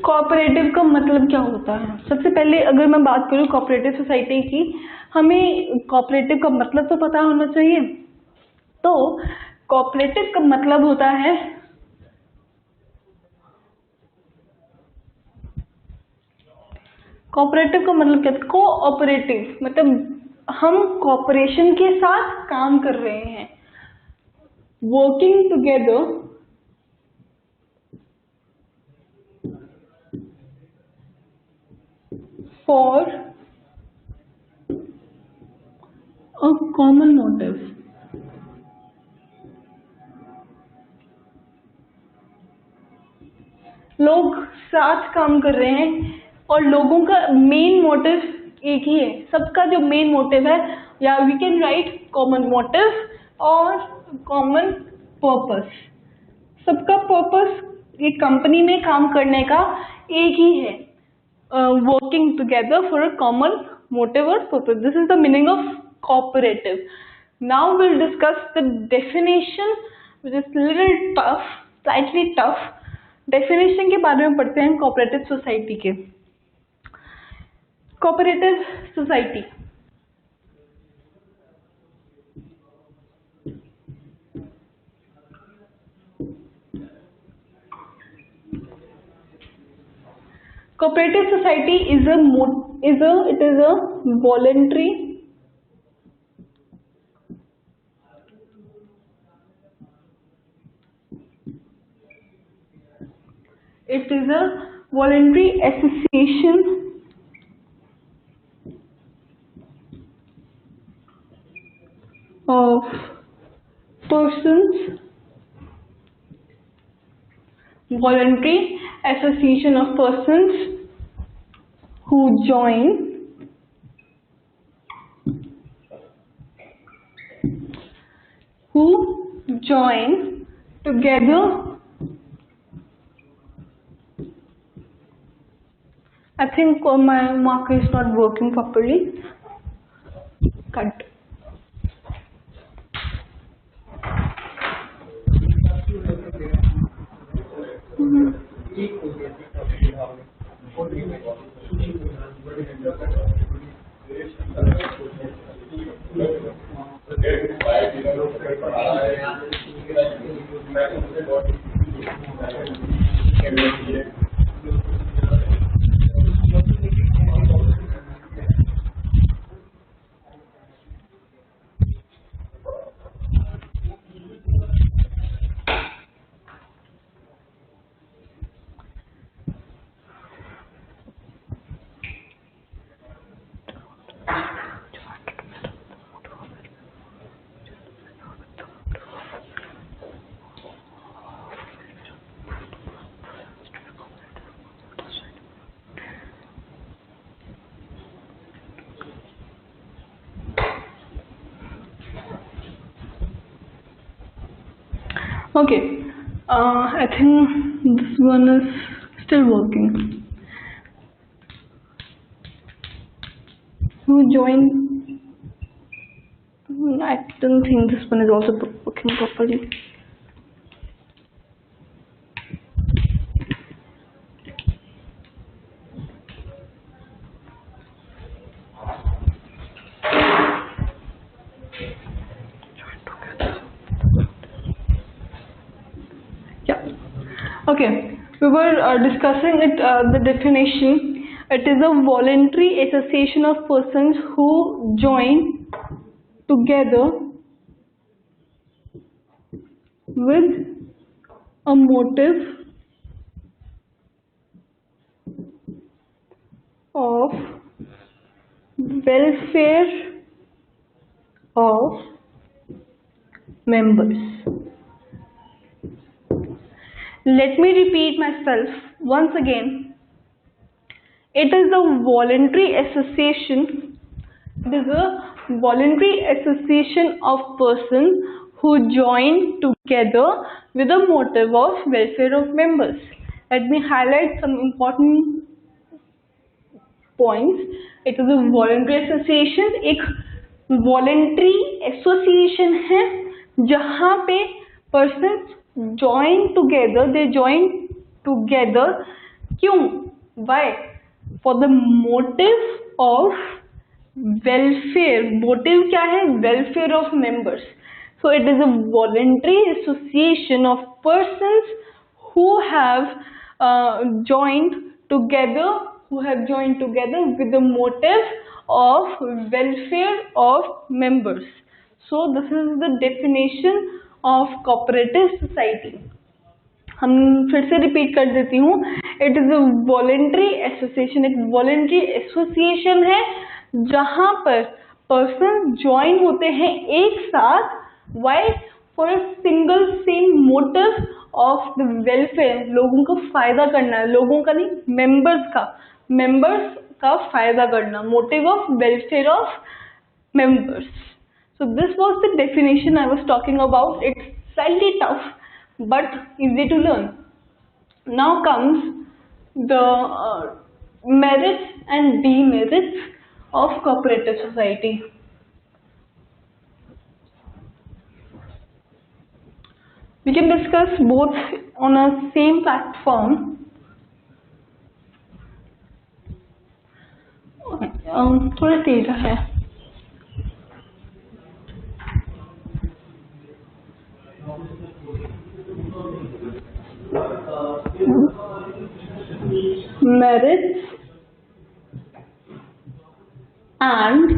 cooperative का मतलब क्या होता है? सबसे पहले अगर मैं बात करूं कोऑपरेटिव सोसाइटी की, हमें कोऑपरेटिव का मतलब तो पता होना चाहिए. तो कोऑपरेटिव का मतलब होता है कोऑपरेटिव का मतलब क्या? कोऑपरेटिव मतलब हम कोऑपरेशन के साथ काम कर रहे हैं, working together for a common motive. लोग साथ काम कर रहे हैं और लोगों का मेन मोटिव एक ही है. सबका जो मेन मोटिव है, या we can write common motive और कॉमन पर्पस. सबका पर्पस एक कंपनी में काम करने का एक ही है, working together for a common motive और purpose. This is the meaning of cooperative. Now will discuss the definition which is little tough, slightly tough. Definition के बारे में पढ़ते हैं कोऑपरेटिव सोसाइटी के. Cooperative society cooperative society is a voluntary association of persons, voluntary association of persons who join together. I think my marker is not working properly. Cut. Okay, I think this one is still working. Who joined? I don't think this one is also working properly. Yeah. Okay. We were discussing it. The definition. It is a voluntary association of persons who join together with a motive of welfare of members. Let me repeat myself once again. It is a voluntary association. It is a voluntary association of persons who join together with a motive of welfare of members. Let me highlight some important points. It is a voluntary association. एक voluntary association है जहाँ पे persons join together. They join together. क्यों? Why? For the motive of welfare. Motive क्या है? Welfare of members. So it is a voluntary association of persons who have joined together with the motive of welfare of members. So this is the definition of cooperative society. हम फिर से repeat कर देती हूँ. It is a voluntary association. एक voluntary association है जहाँ पर पर्सन ज्वाइन होते हैं एक साथ. Why? For a single same motive of the welfare. लोगों का फायदा करना है. लोगों का नहीं, मेंबर्स का फायदा करना. Motive of welfare of members. So this was the definition I was talking about. It's slightly tough but easy to learn. Now comes the merits and demerits of cooperative society. We can discuss both on a same platform. थोड़ा तेज है. Merits and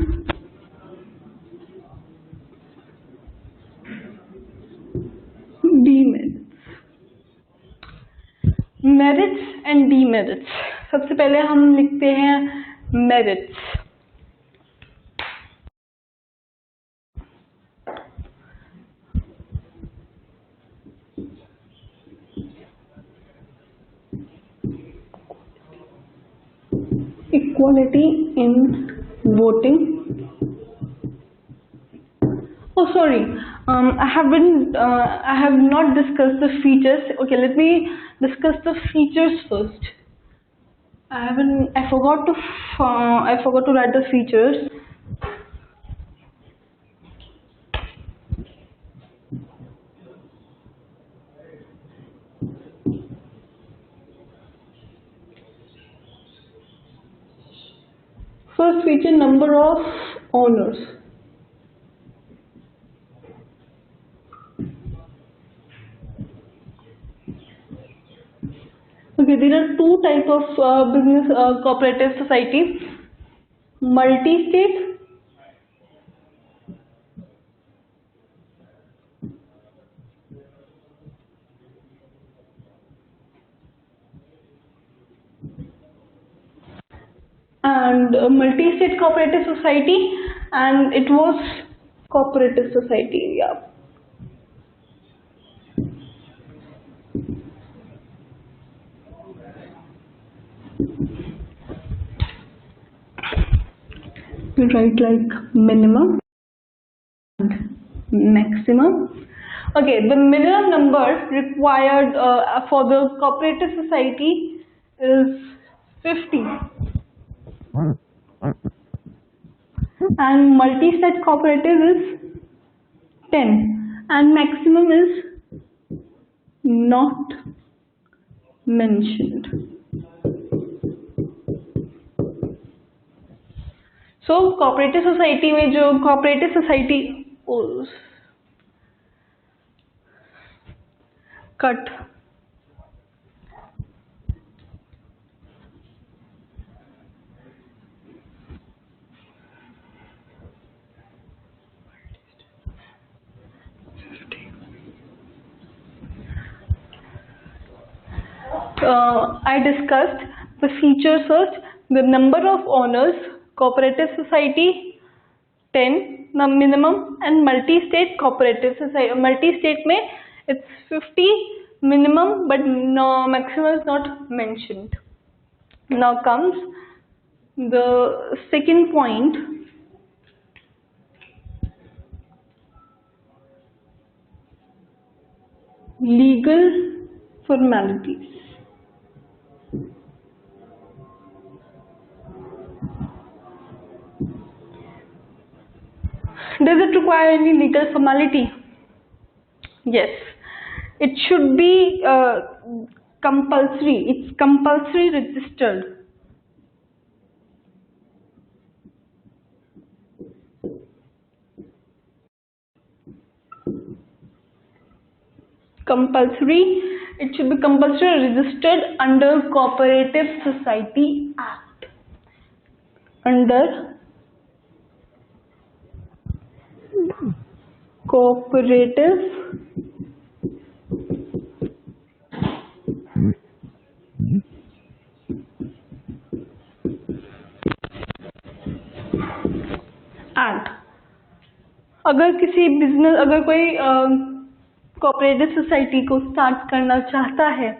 demerits. Merits and demerits. सबसे पहले हम लिखते हैं merits. Equality in voting. Oh, sorry. I have not discussed the features. Okay, let me discuss the features first. I forgot to write the features. First feature, number of owners. Okay, there are two types of business cooperative society. Multi-state and multi-state cooperative society, and it was cooperative society. Yeah. We write like minimum and maximum. Okay, the minimum number required for the cooperative society is 50, and multi-state cooperative is 10, and maximum is not mentioned. So cooperative society में जो cooperative society cut I discussed the features first. The number of owners, cooperative society 10 minimum, and multi-state cooperative society. Multi-state में it's 50 minimum, but no maximum is not mentioned. Now comes the second point. Legal formalities. Does it require any legal formality? Yes. It should be compulsory. It's compulsory registered. Compulsory. It should be compulsory registered under Cooperative Society Act. Under Cooperative Act. अगर किसी business, अगर कोई cooperative society को start करना चाहता है,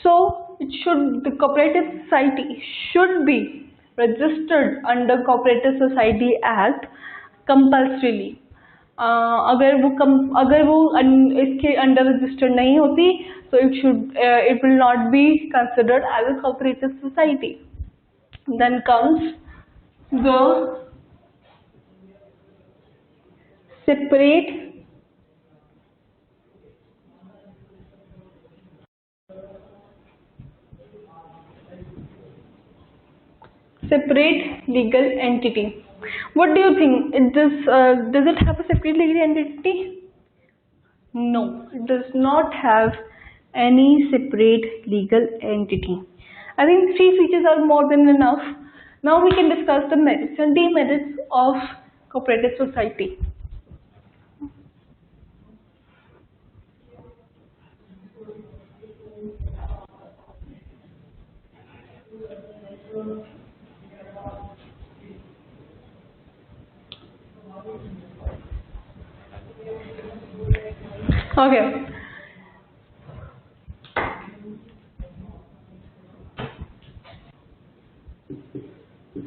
so it should, the cooperative society should be registered under Cooperative Society Act compulsorily. अगर वो इसके अंडर रजिस्टर्ड नहीं होती, so it will not be considered as a cooperative society. Then comes the separate legal entity. What do you think? Does it have a separate legal entity? No, it does not have any separate legal entity. I think 3 features are more than enough. Now we can discuss the merits and demerits of cooperative society. Okay.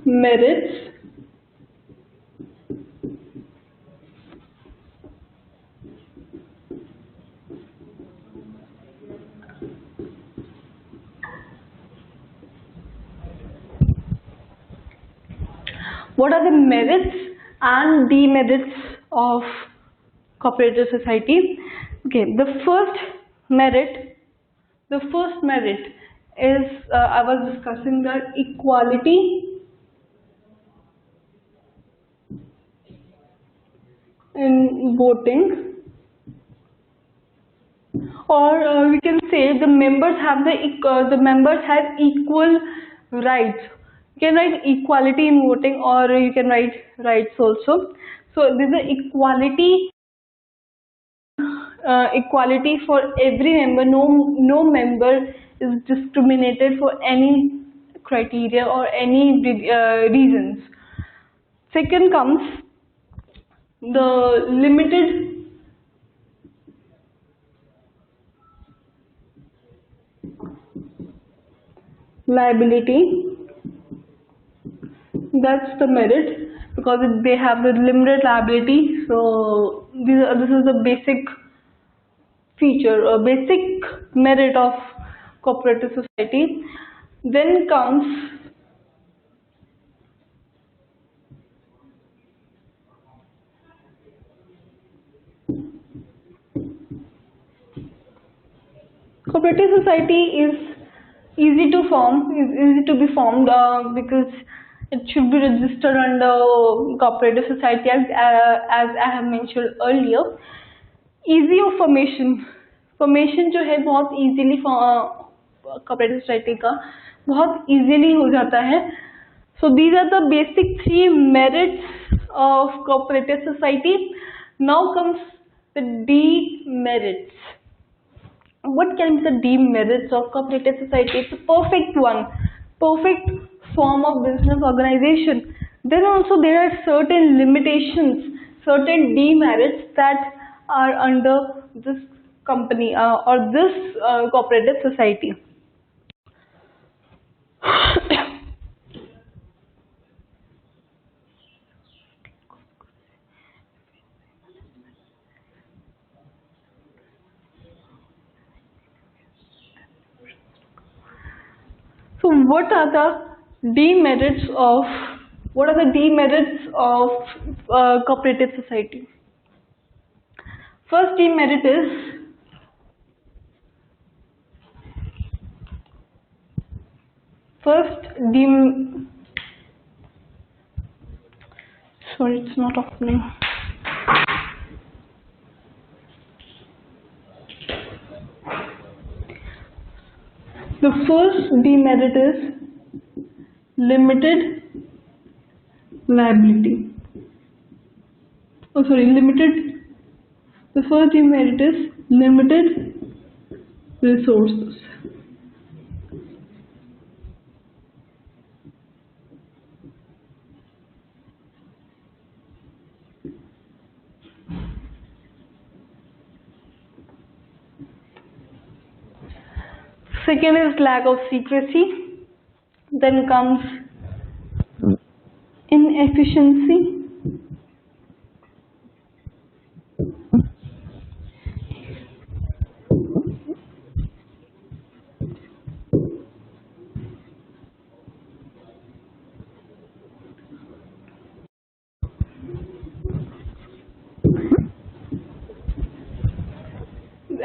Merits. What are the merits and demerits of cooperative society? Okay, the first merit is I was discussing the equality in voting, or we can say the members have equal rights. You can write equality in voting, or you can write rights also. So this is equality for every member. No member is discriminated for any criteria or any reasons. Second comes the limited liability. That's the merit, because they have the limited liability. So this is the basic feature, a basic merit of cooperative society. Then comes cooperative society is easy to form, is easy to be formed because it should be registered under cooperative society as I have mentioned earlier. Easy of formation जो है बहुत easily cooperative society का बहुत easily हो जाता है. So these are the basic 3 merits of cooperative society. Now comes the demerits. What can be the demerits of cooperative society? It's a perfect one, perfect form of business organization. Then also there are certain limitations, certain demerits that are under this company or this cooperative society. So what are the demerits of cooperative society? First demerit is sorry, it's not opening. The first demerit is limited liability. The first demerit is limited resources. Second is lack of secrecy. Then comes inefficiency.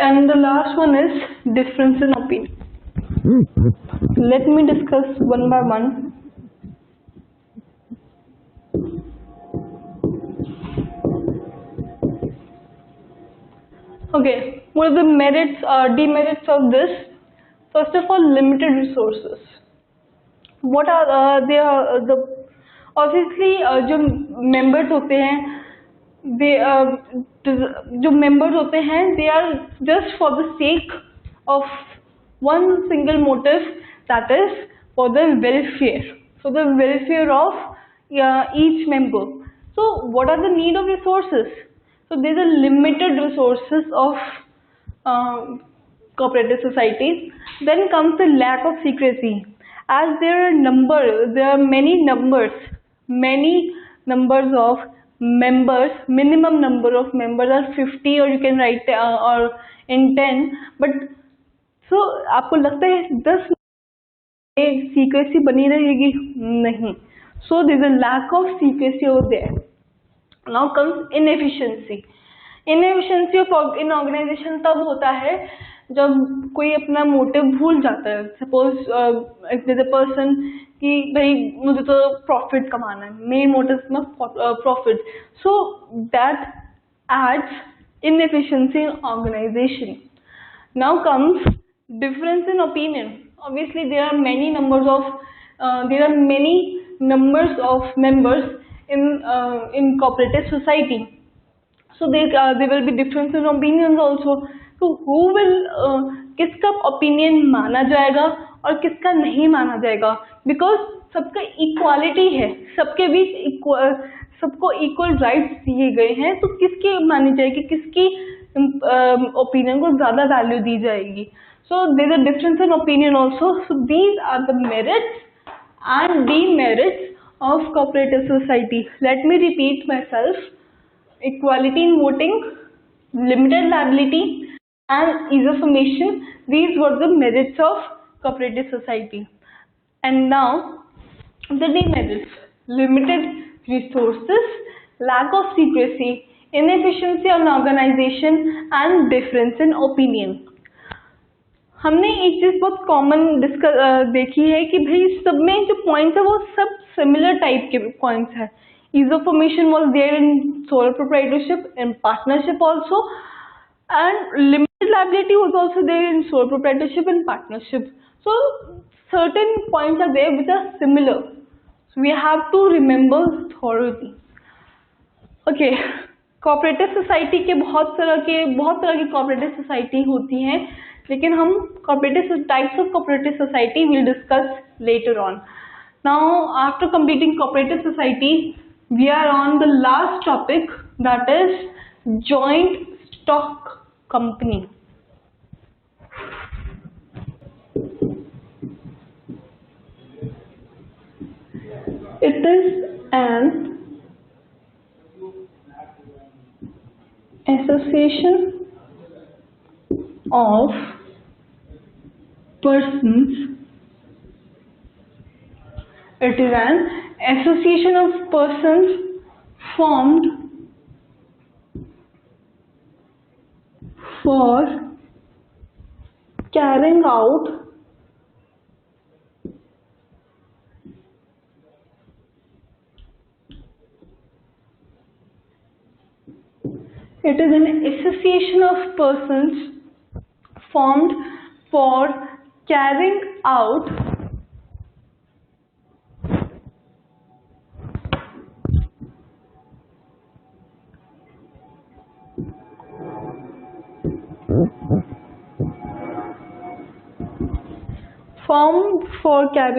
And the last one is difference in opinion. Let me discuss one by one. Okay, what are the merits, demerits of this? First of all, limited resources. What are obviously जो members होते हैं, they are just for the sake of one single motive, that is for the welfare. So the welfare of each member. So what are the need of resources? So there are limited resources of cooperative society. Then comes the lack of secrecy. As there are many numbers of members, minimum number of members are 50, or you can write or in 10. But so आपको लगता है 10 में secrecy बनी रहेगी? नहीं. So there is a lack of secrecy over there. Now comes inefficiency. Inefficiency in organization तब होता है जब कोई अपना मोटिव भूल जाता है. Suppose if there is a person कि भाई मुझे तो प्रॉफिट कमाना है, मेन मोटिव में profit. So that adds inefficiency in organization. Now comes difference in opinion. Obviously there are many numbers of members in cooperative society. So there will be difference in opinions also. So who will किसका opinion माना जाएगा और किसका नहीं माना जाएगा? Because सबका equality है, सबके बीच सबको equal rights दिए गए हैं, तो किसकी मानी जाएगी, किसकी opinion को ज़्यादा value दी जाएगी? So there is a difference in opinion also. So these are the merits and demerits of cooperative society. Let me repeat myself: equality in voting, limited liability, and ease of formation. These were the merits of cooperative society. And now the demerits: limited resources, lack of secrecy, inefficiency on organization and difference in opinion. हमने एक चीज बहुत common देखी है कि भाई सब में जो पॉइंट्स है वो सब सिमिलर टाइप के पॉइंट्स है. Ease of formation was there in sole proprietorship, in partnership also, and limited liability was also there in sole proprietorship and partnership. So certain points are there which are similar. So we have to remember thoroughly. Okay, cooperative society के बहुत तरह की cooperative society होती हैं, लेकिन हम cooperative types of cooperative society will discuss later on. Now after completing cooperative society, we are on the last topic, that is joint stock company. It is an association of persons. It is an association of persons formed for carrying out It is an association of persons formed for carrying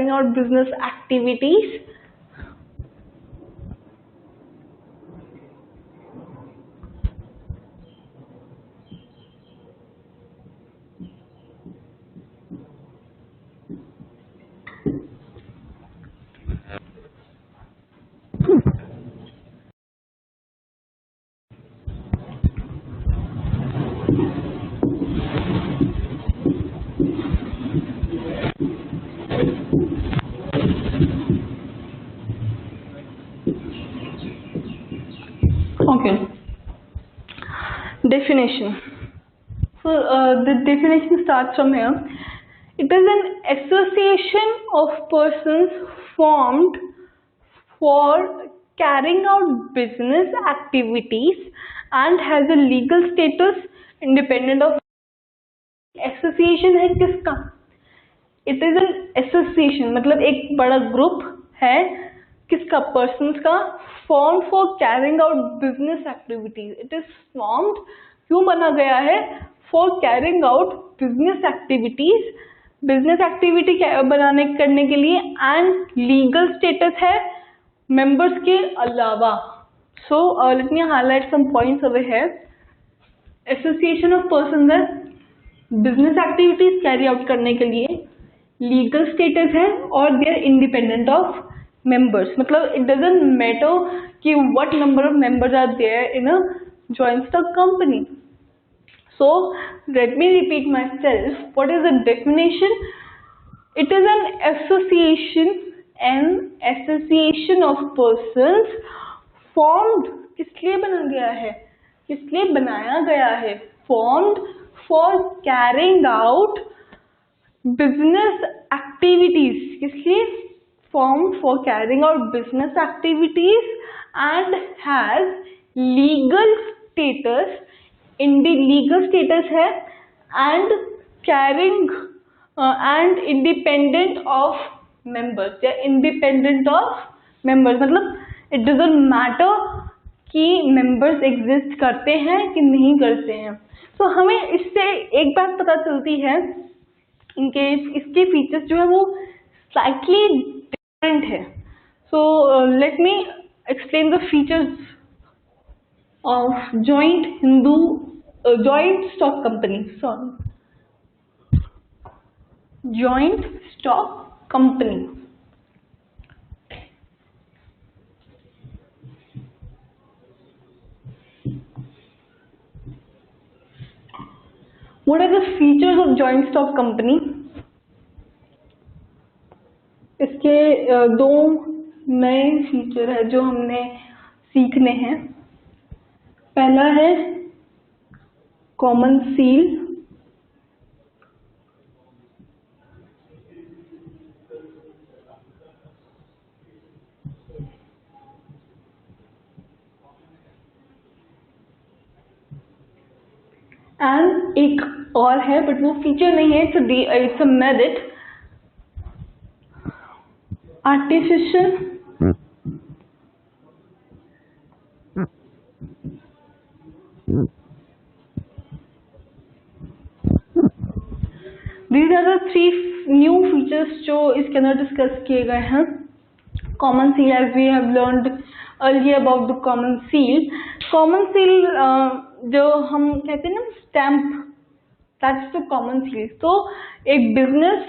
out business activities Okay. Definition. So the definition starts from here. It is an association of persons formed for carrying out business activities and has a legal status independent of. Association है किसका? It is an association, मतलब एक बड़ा group है किसका? Persons का, formed for carrying out business activities. It is formed, क्यों बना गया है? For carrying out business activities. Business activity करने के लिए and legal status है members के अलावा. So let me highlight some points over here. Association of persons है business activities carry out करने के लिए, legal status है और they are independent of members. मतलब it doesn't matter कि what number of members are there in a joint stock company. So let me repeat myself. What is the definition? It is an association of persons formed. किस लिए बनाया गया है? Formed for carrying out business activities. किस लिए? Formed for carrying out business activities and has legal status. Legal status है and carrying and independent of members. They are independent of members. मतलब it doesn't matter कि members exist करते हैं कि नहीं करते हैं. So हमें इससे एक बात पता चलती है इनके इसके फीचर्स जो है वो slightly different है. So let me explain the features of joint stock company. Joint stock company. What are the features of joint stock company? इसके दो नए फीचर है जो हमने सीखने हैं. पहला है कॉमन सील. एंड एक और है बट वो फीचर नहीं है, it's a merit. Artificial These are the 3 new features जो इसके अंदर डिस्कस किए गए हैं. Common seal, as we have learned earlier about the common seal. Common seal जो हम कहते हैं ना stamp, that's the common seal. तो एक बिजनेस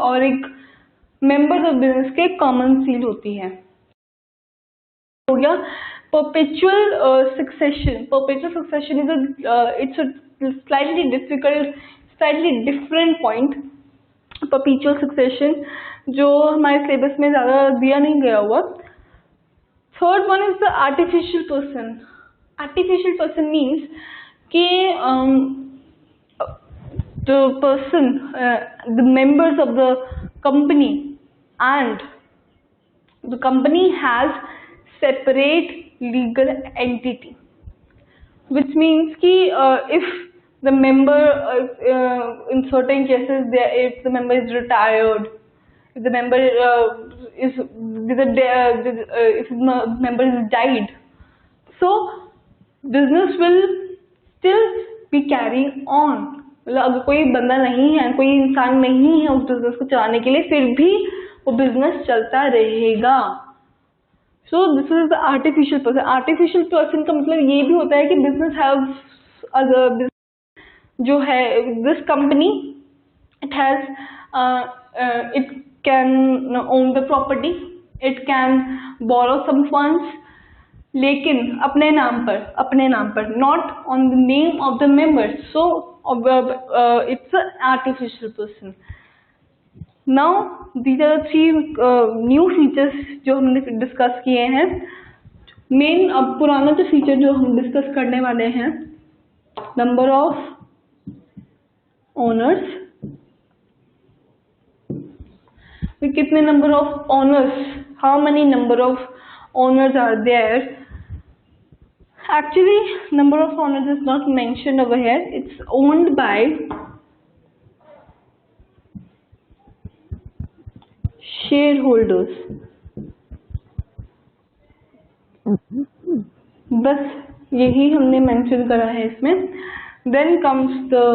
और एक मेंबर्स ऑफ बिजनेस के कॉमन सील होती है. हो गया perpetual succession. Perpetual succession is a slightly difficult, slightly different point. Perpetual succession जो हमारे सिलेबस में ज़्यादा दिया नहीं गया हुआ. Third one is the artificial person. Artificial person means कि the person, the members of the company and the company has separate legal entity, which means कि if the member in certain cases if the member is retired, if the member if the member is died, so business will still be carrying on. मतलब अगर कोई बंदा नहीं है, कोई इंसान नहीं है उस बिजनेस को चलाने के लिए, फिर भी वो बिजनेस चलता रहेगा. So this is the artificial person. Artificial person का मतलब ये भी होता है कि business has जो है this company, it has it can own the property, it can borrow some funds, लेकिन अपने नाम पर, not on the name of the members. So it's an artificial person. Now these are the 3 new features जो हमने discuss किए हैं. Main अब पुराना जो फीचर जो हम डिस्कस करने वाले हैं, नंबर ऑफ ओनर्स. कितने number of owners, how many number of owners are there? Actually number of owners is not mentioned over here. It's owned by shareholders. बस यही हमने मेंशन करा है इसमें. Then comes the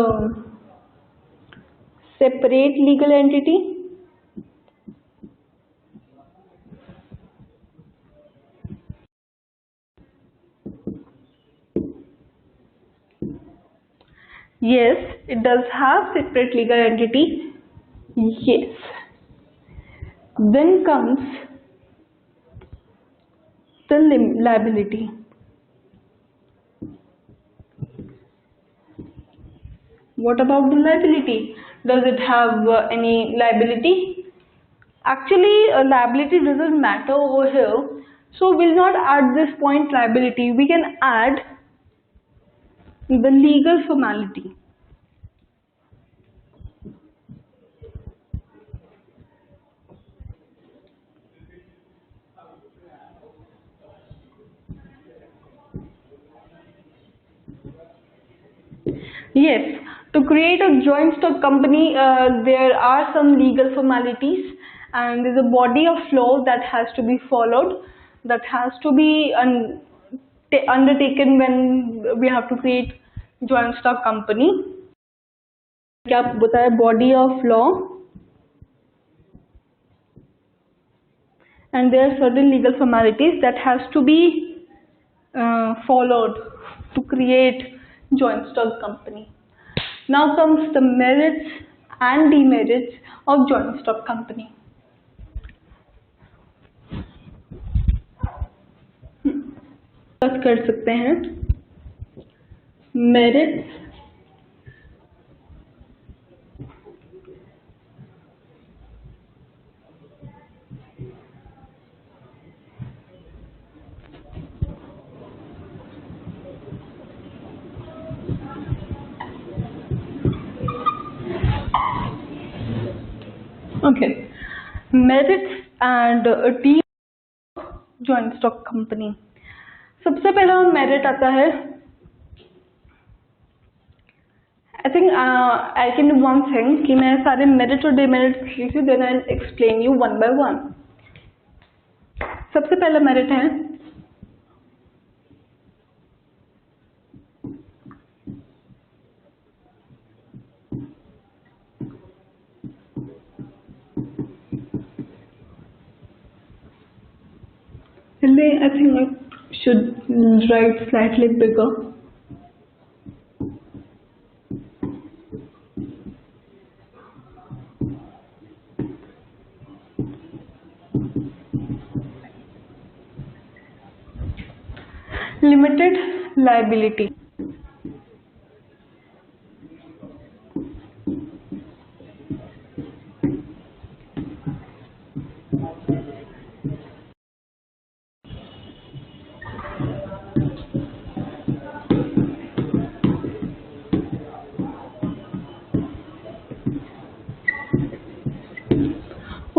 separate legal entity. Yes, it does have separate legal entity. Yes. Then comes the liability. What about the liability? Does it have any liability? Actually, liability doesn't matter over here. So we'll not add this point liability. We can add the legal formality. Yes, to create a joint stock company, there are some legal formalities and there's a body of law that has to be followed, that has to be undertaken when we have to create joint stock company. क्या बताया, body of law, and there are certain legal formalities that has to be followed to create joint stock company. Now comes the merits and demerits of joint stock company. Discuss कर सकते हैं. merits okay, merits and team joint stock company. सबसे पहला merit आता है, I think I can do one thing कि मैं सारे मेरिट और डिमेरिट लिख दूं, then I explain you one by one. सबसे पहला मेरिट है I think I should write slightly bigger. Limited liability.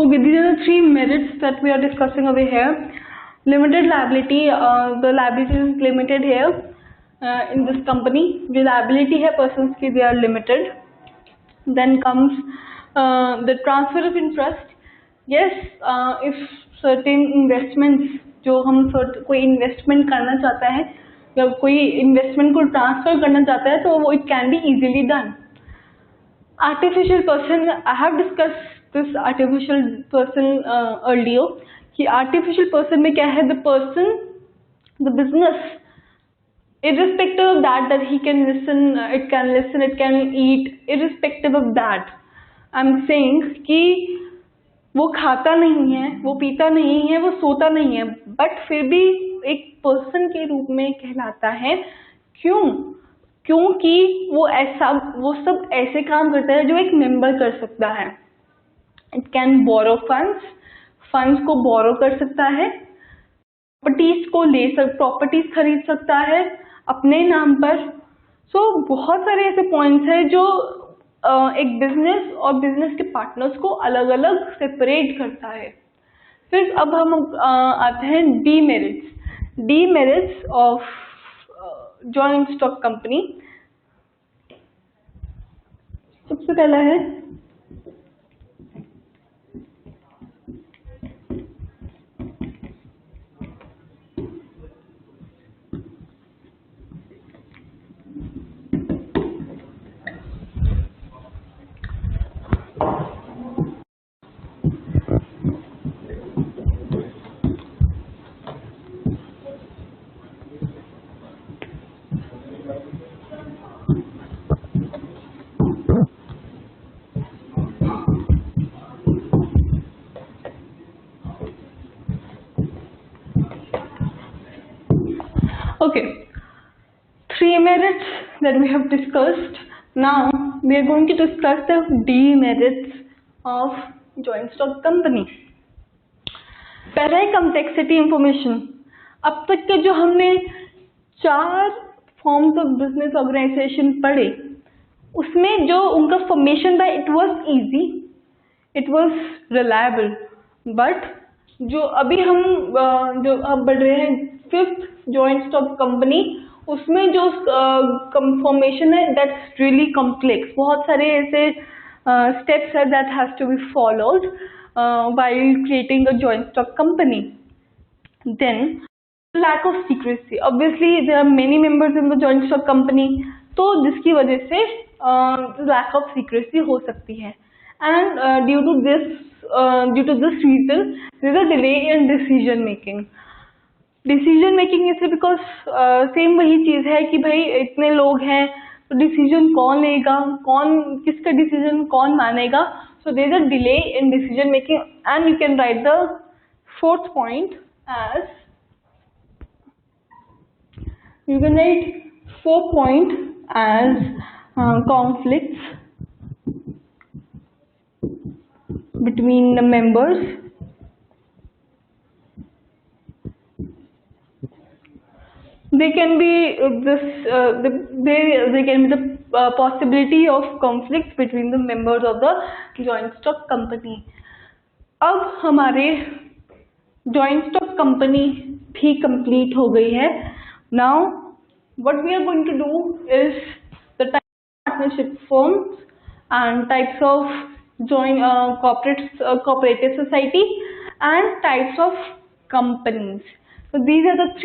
Okay, these are the three merits that we are discussing over here. Limited liability, the liability is limited here in this company. The liability है persons की, they are limited. Then comes the transfer of interest. Yes, if certain investments, जो हम कोई investment करना चाहता है या कोई investment को transfer करना चाहता है तो वो it can be easily done. Artificial person, I have discussed this artificial person earlier. कि artificial person में क्या है, the person, the business, irrespective of that he can listen, it can eat, irrespective of that, I'm saying कि वो खाता नहीं है, वो पीता नहीं है, वो सोता नहीं है, but फिर भी एक person के रूप में कहलाता है. क्यों? क्योंकि वो सब ऐसे काम करता है जो एक मेंबर कर सकता है. इट कैन बोरो फंड्स को बोरो कर सकता है, प्रॉपर्टीज को प्रॉपर्टीज खरीद सकता है अपने नाम पर. सो बहुत सारे ऐसे पॉइंट्स हैं जो एक बिजनेस और बिजनेस के पार्टनर्स को अलग अलग सेपरेट करता है. फिर अब हम आते हैं demerits of joint stock company. सबसे पहला है okay, three merits that we have discussed. Now we are going to discuss the demerits of joint stock company. पहला है complexity information. अब तक के जो हमने 4 forms of business organization पढ़े, उसमें जो उनका formation था, it was easy, it was reliable. But जो अभी हम जो अब बढ़ रहे हैं 5th joint stock company, उसमें जो फॉर्मेशन है that's really complex. बहुत सारे ऐसे steps है that has to be followed while creating a joint stock company. Then lack of secrecy. Obviously there are many members in the joint stock company, तो जिसकी वजह से lack of secrecy हो सकती है. And due to this reason there is a delay in decision making. Decision making इसलिए because same वही चीज़ है कि भाई इतने लोग हैं तो डिसीजन कौन लेगा, किसका डिसीजन कौन मानेगा. So there is a delay in decision making. And you can write the 4th point as, you can write 4 points as conflicts between the members. They can be there can be the possibility of conflicts between the members of the joint stock company. अब हमारे joint stock company भी complete हो गई है. Now what we are going to do is the type of partnership firms and types of joint cooperative society and types of companies. So these are the three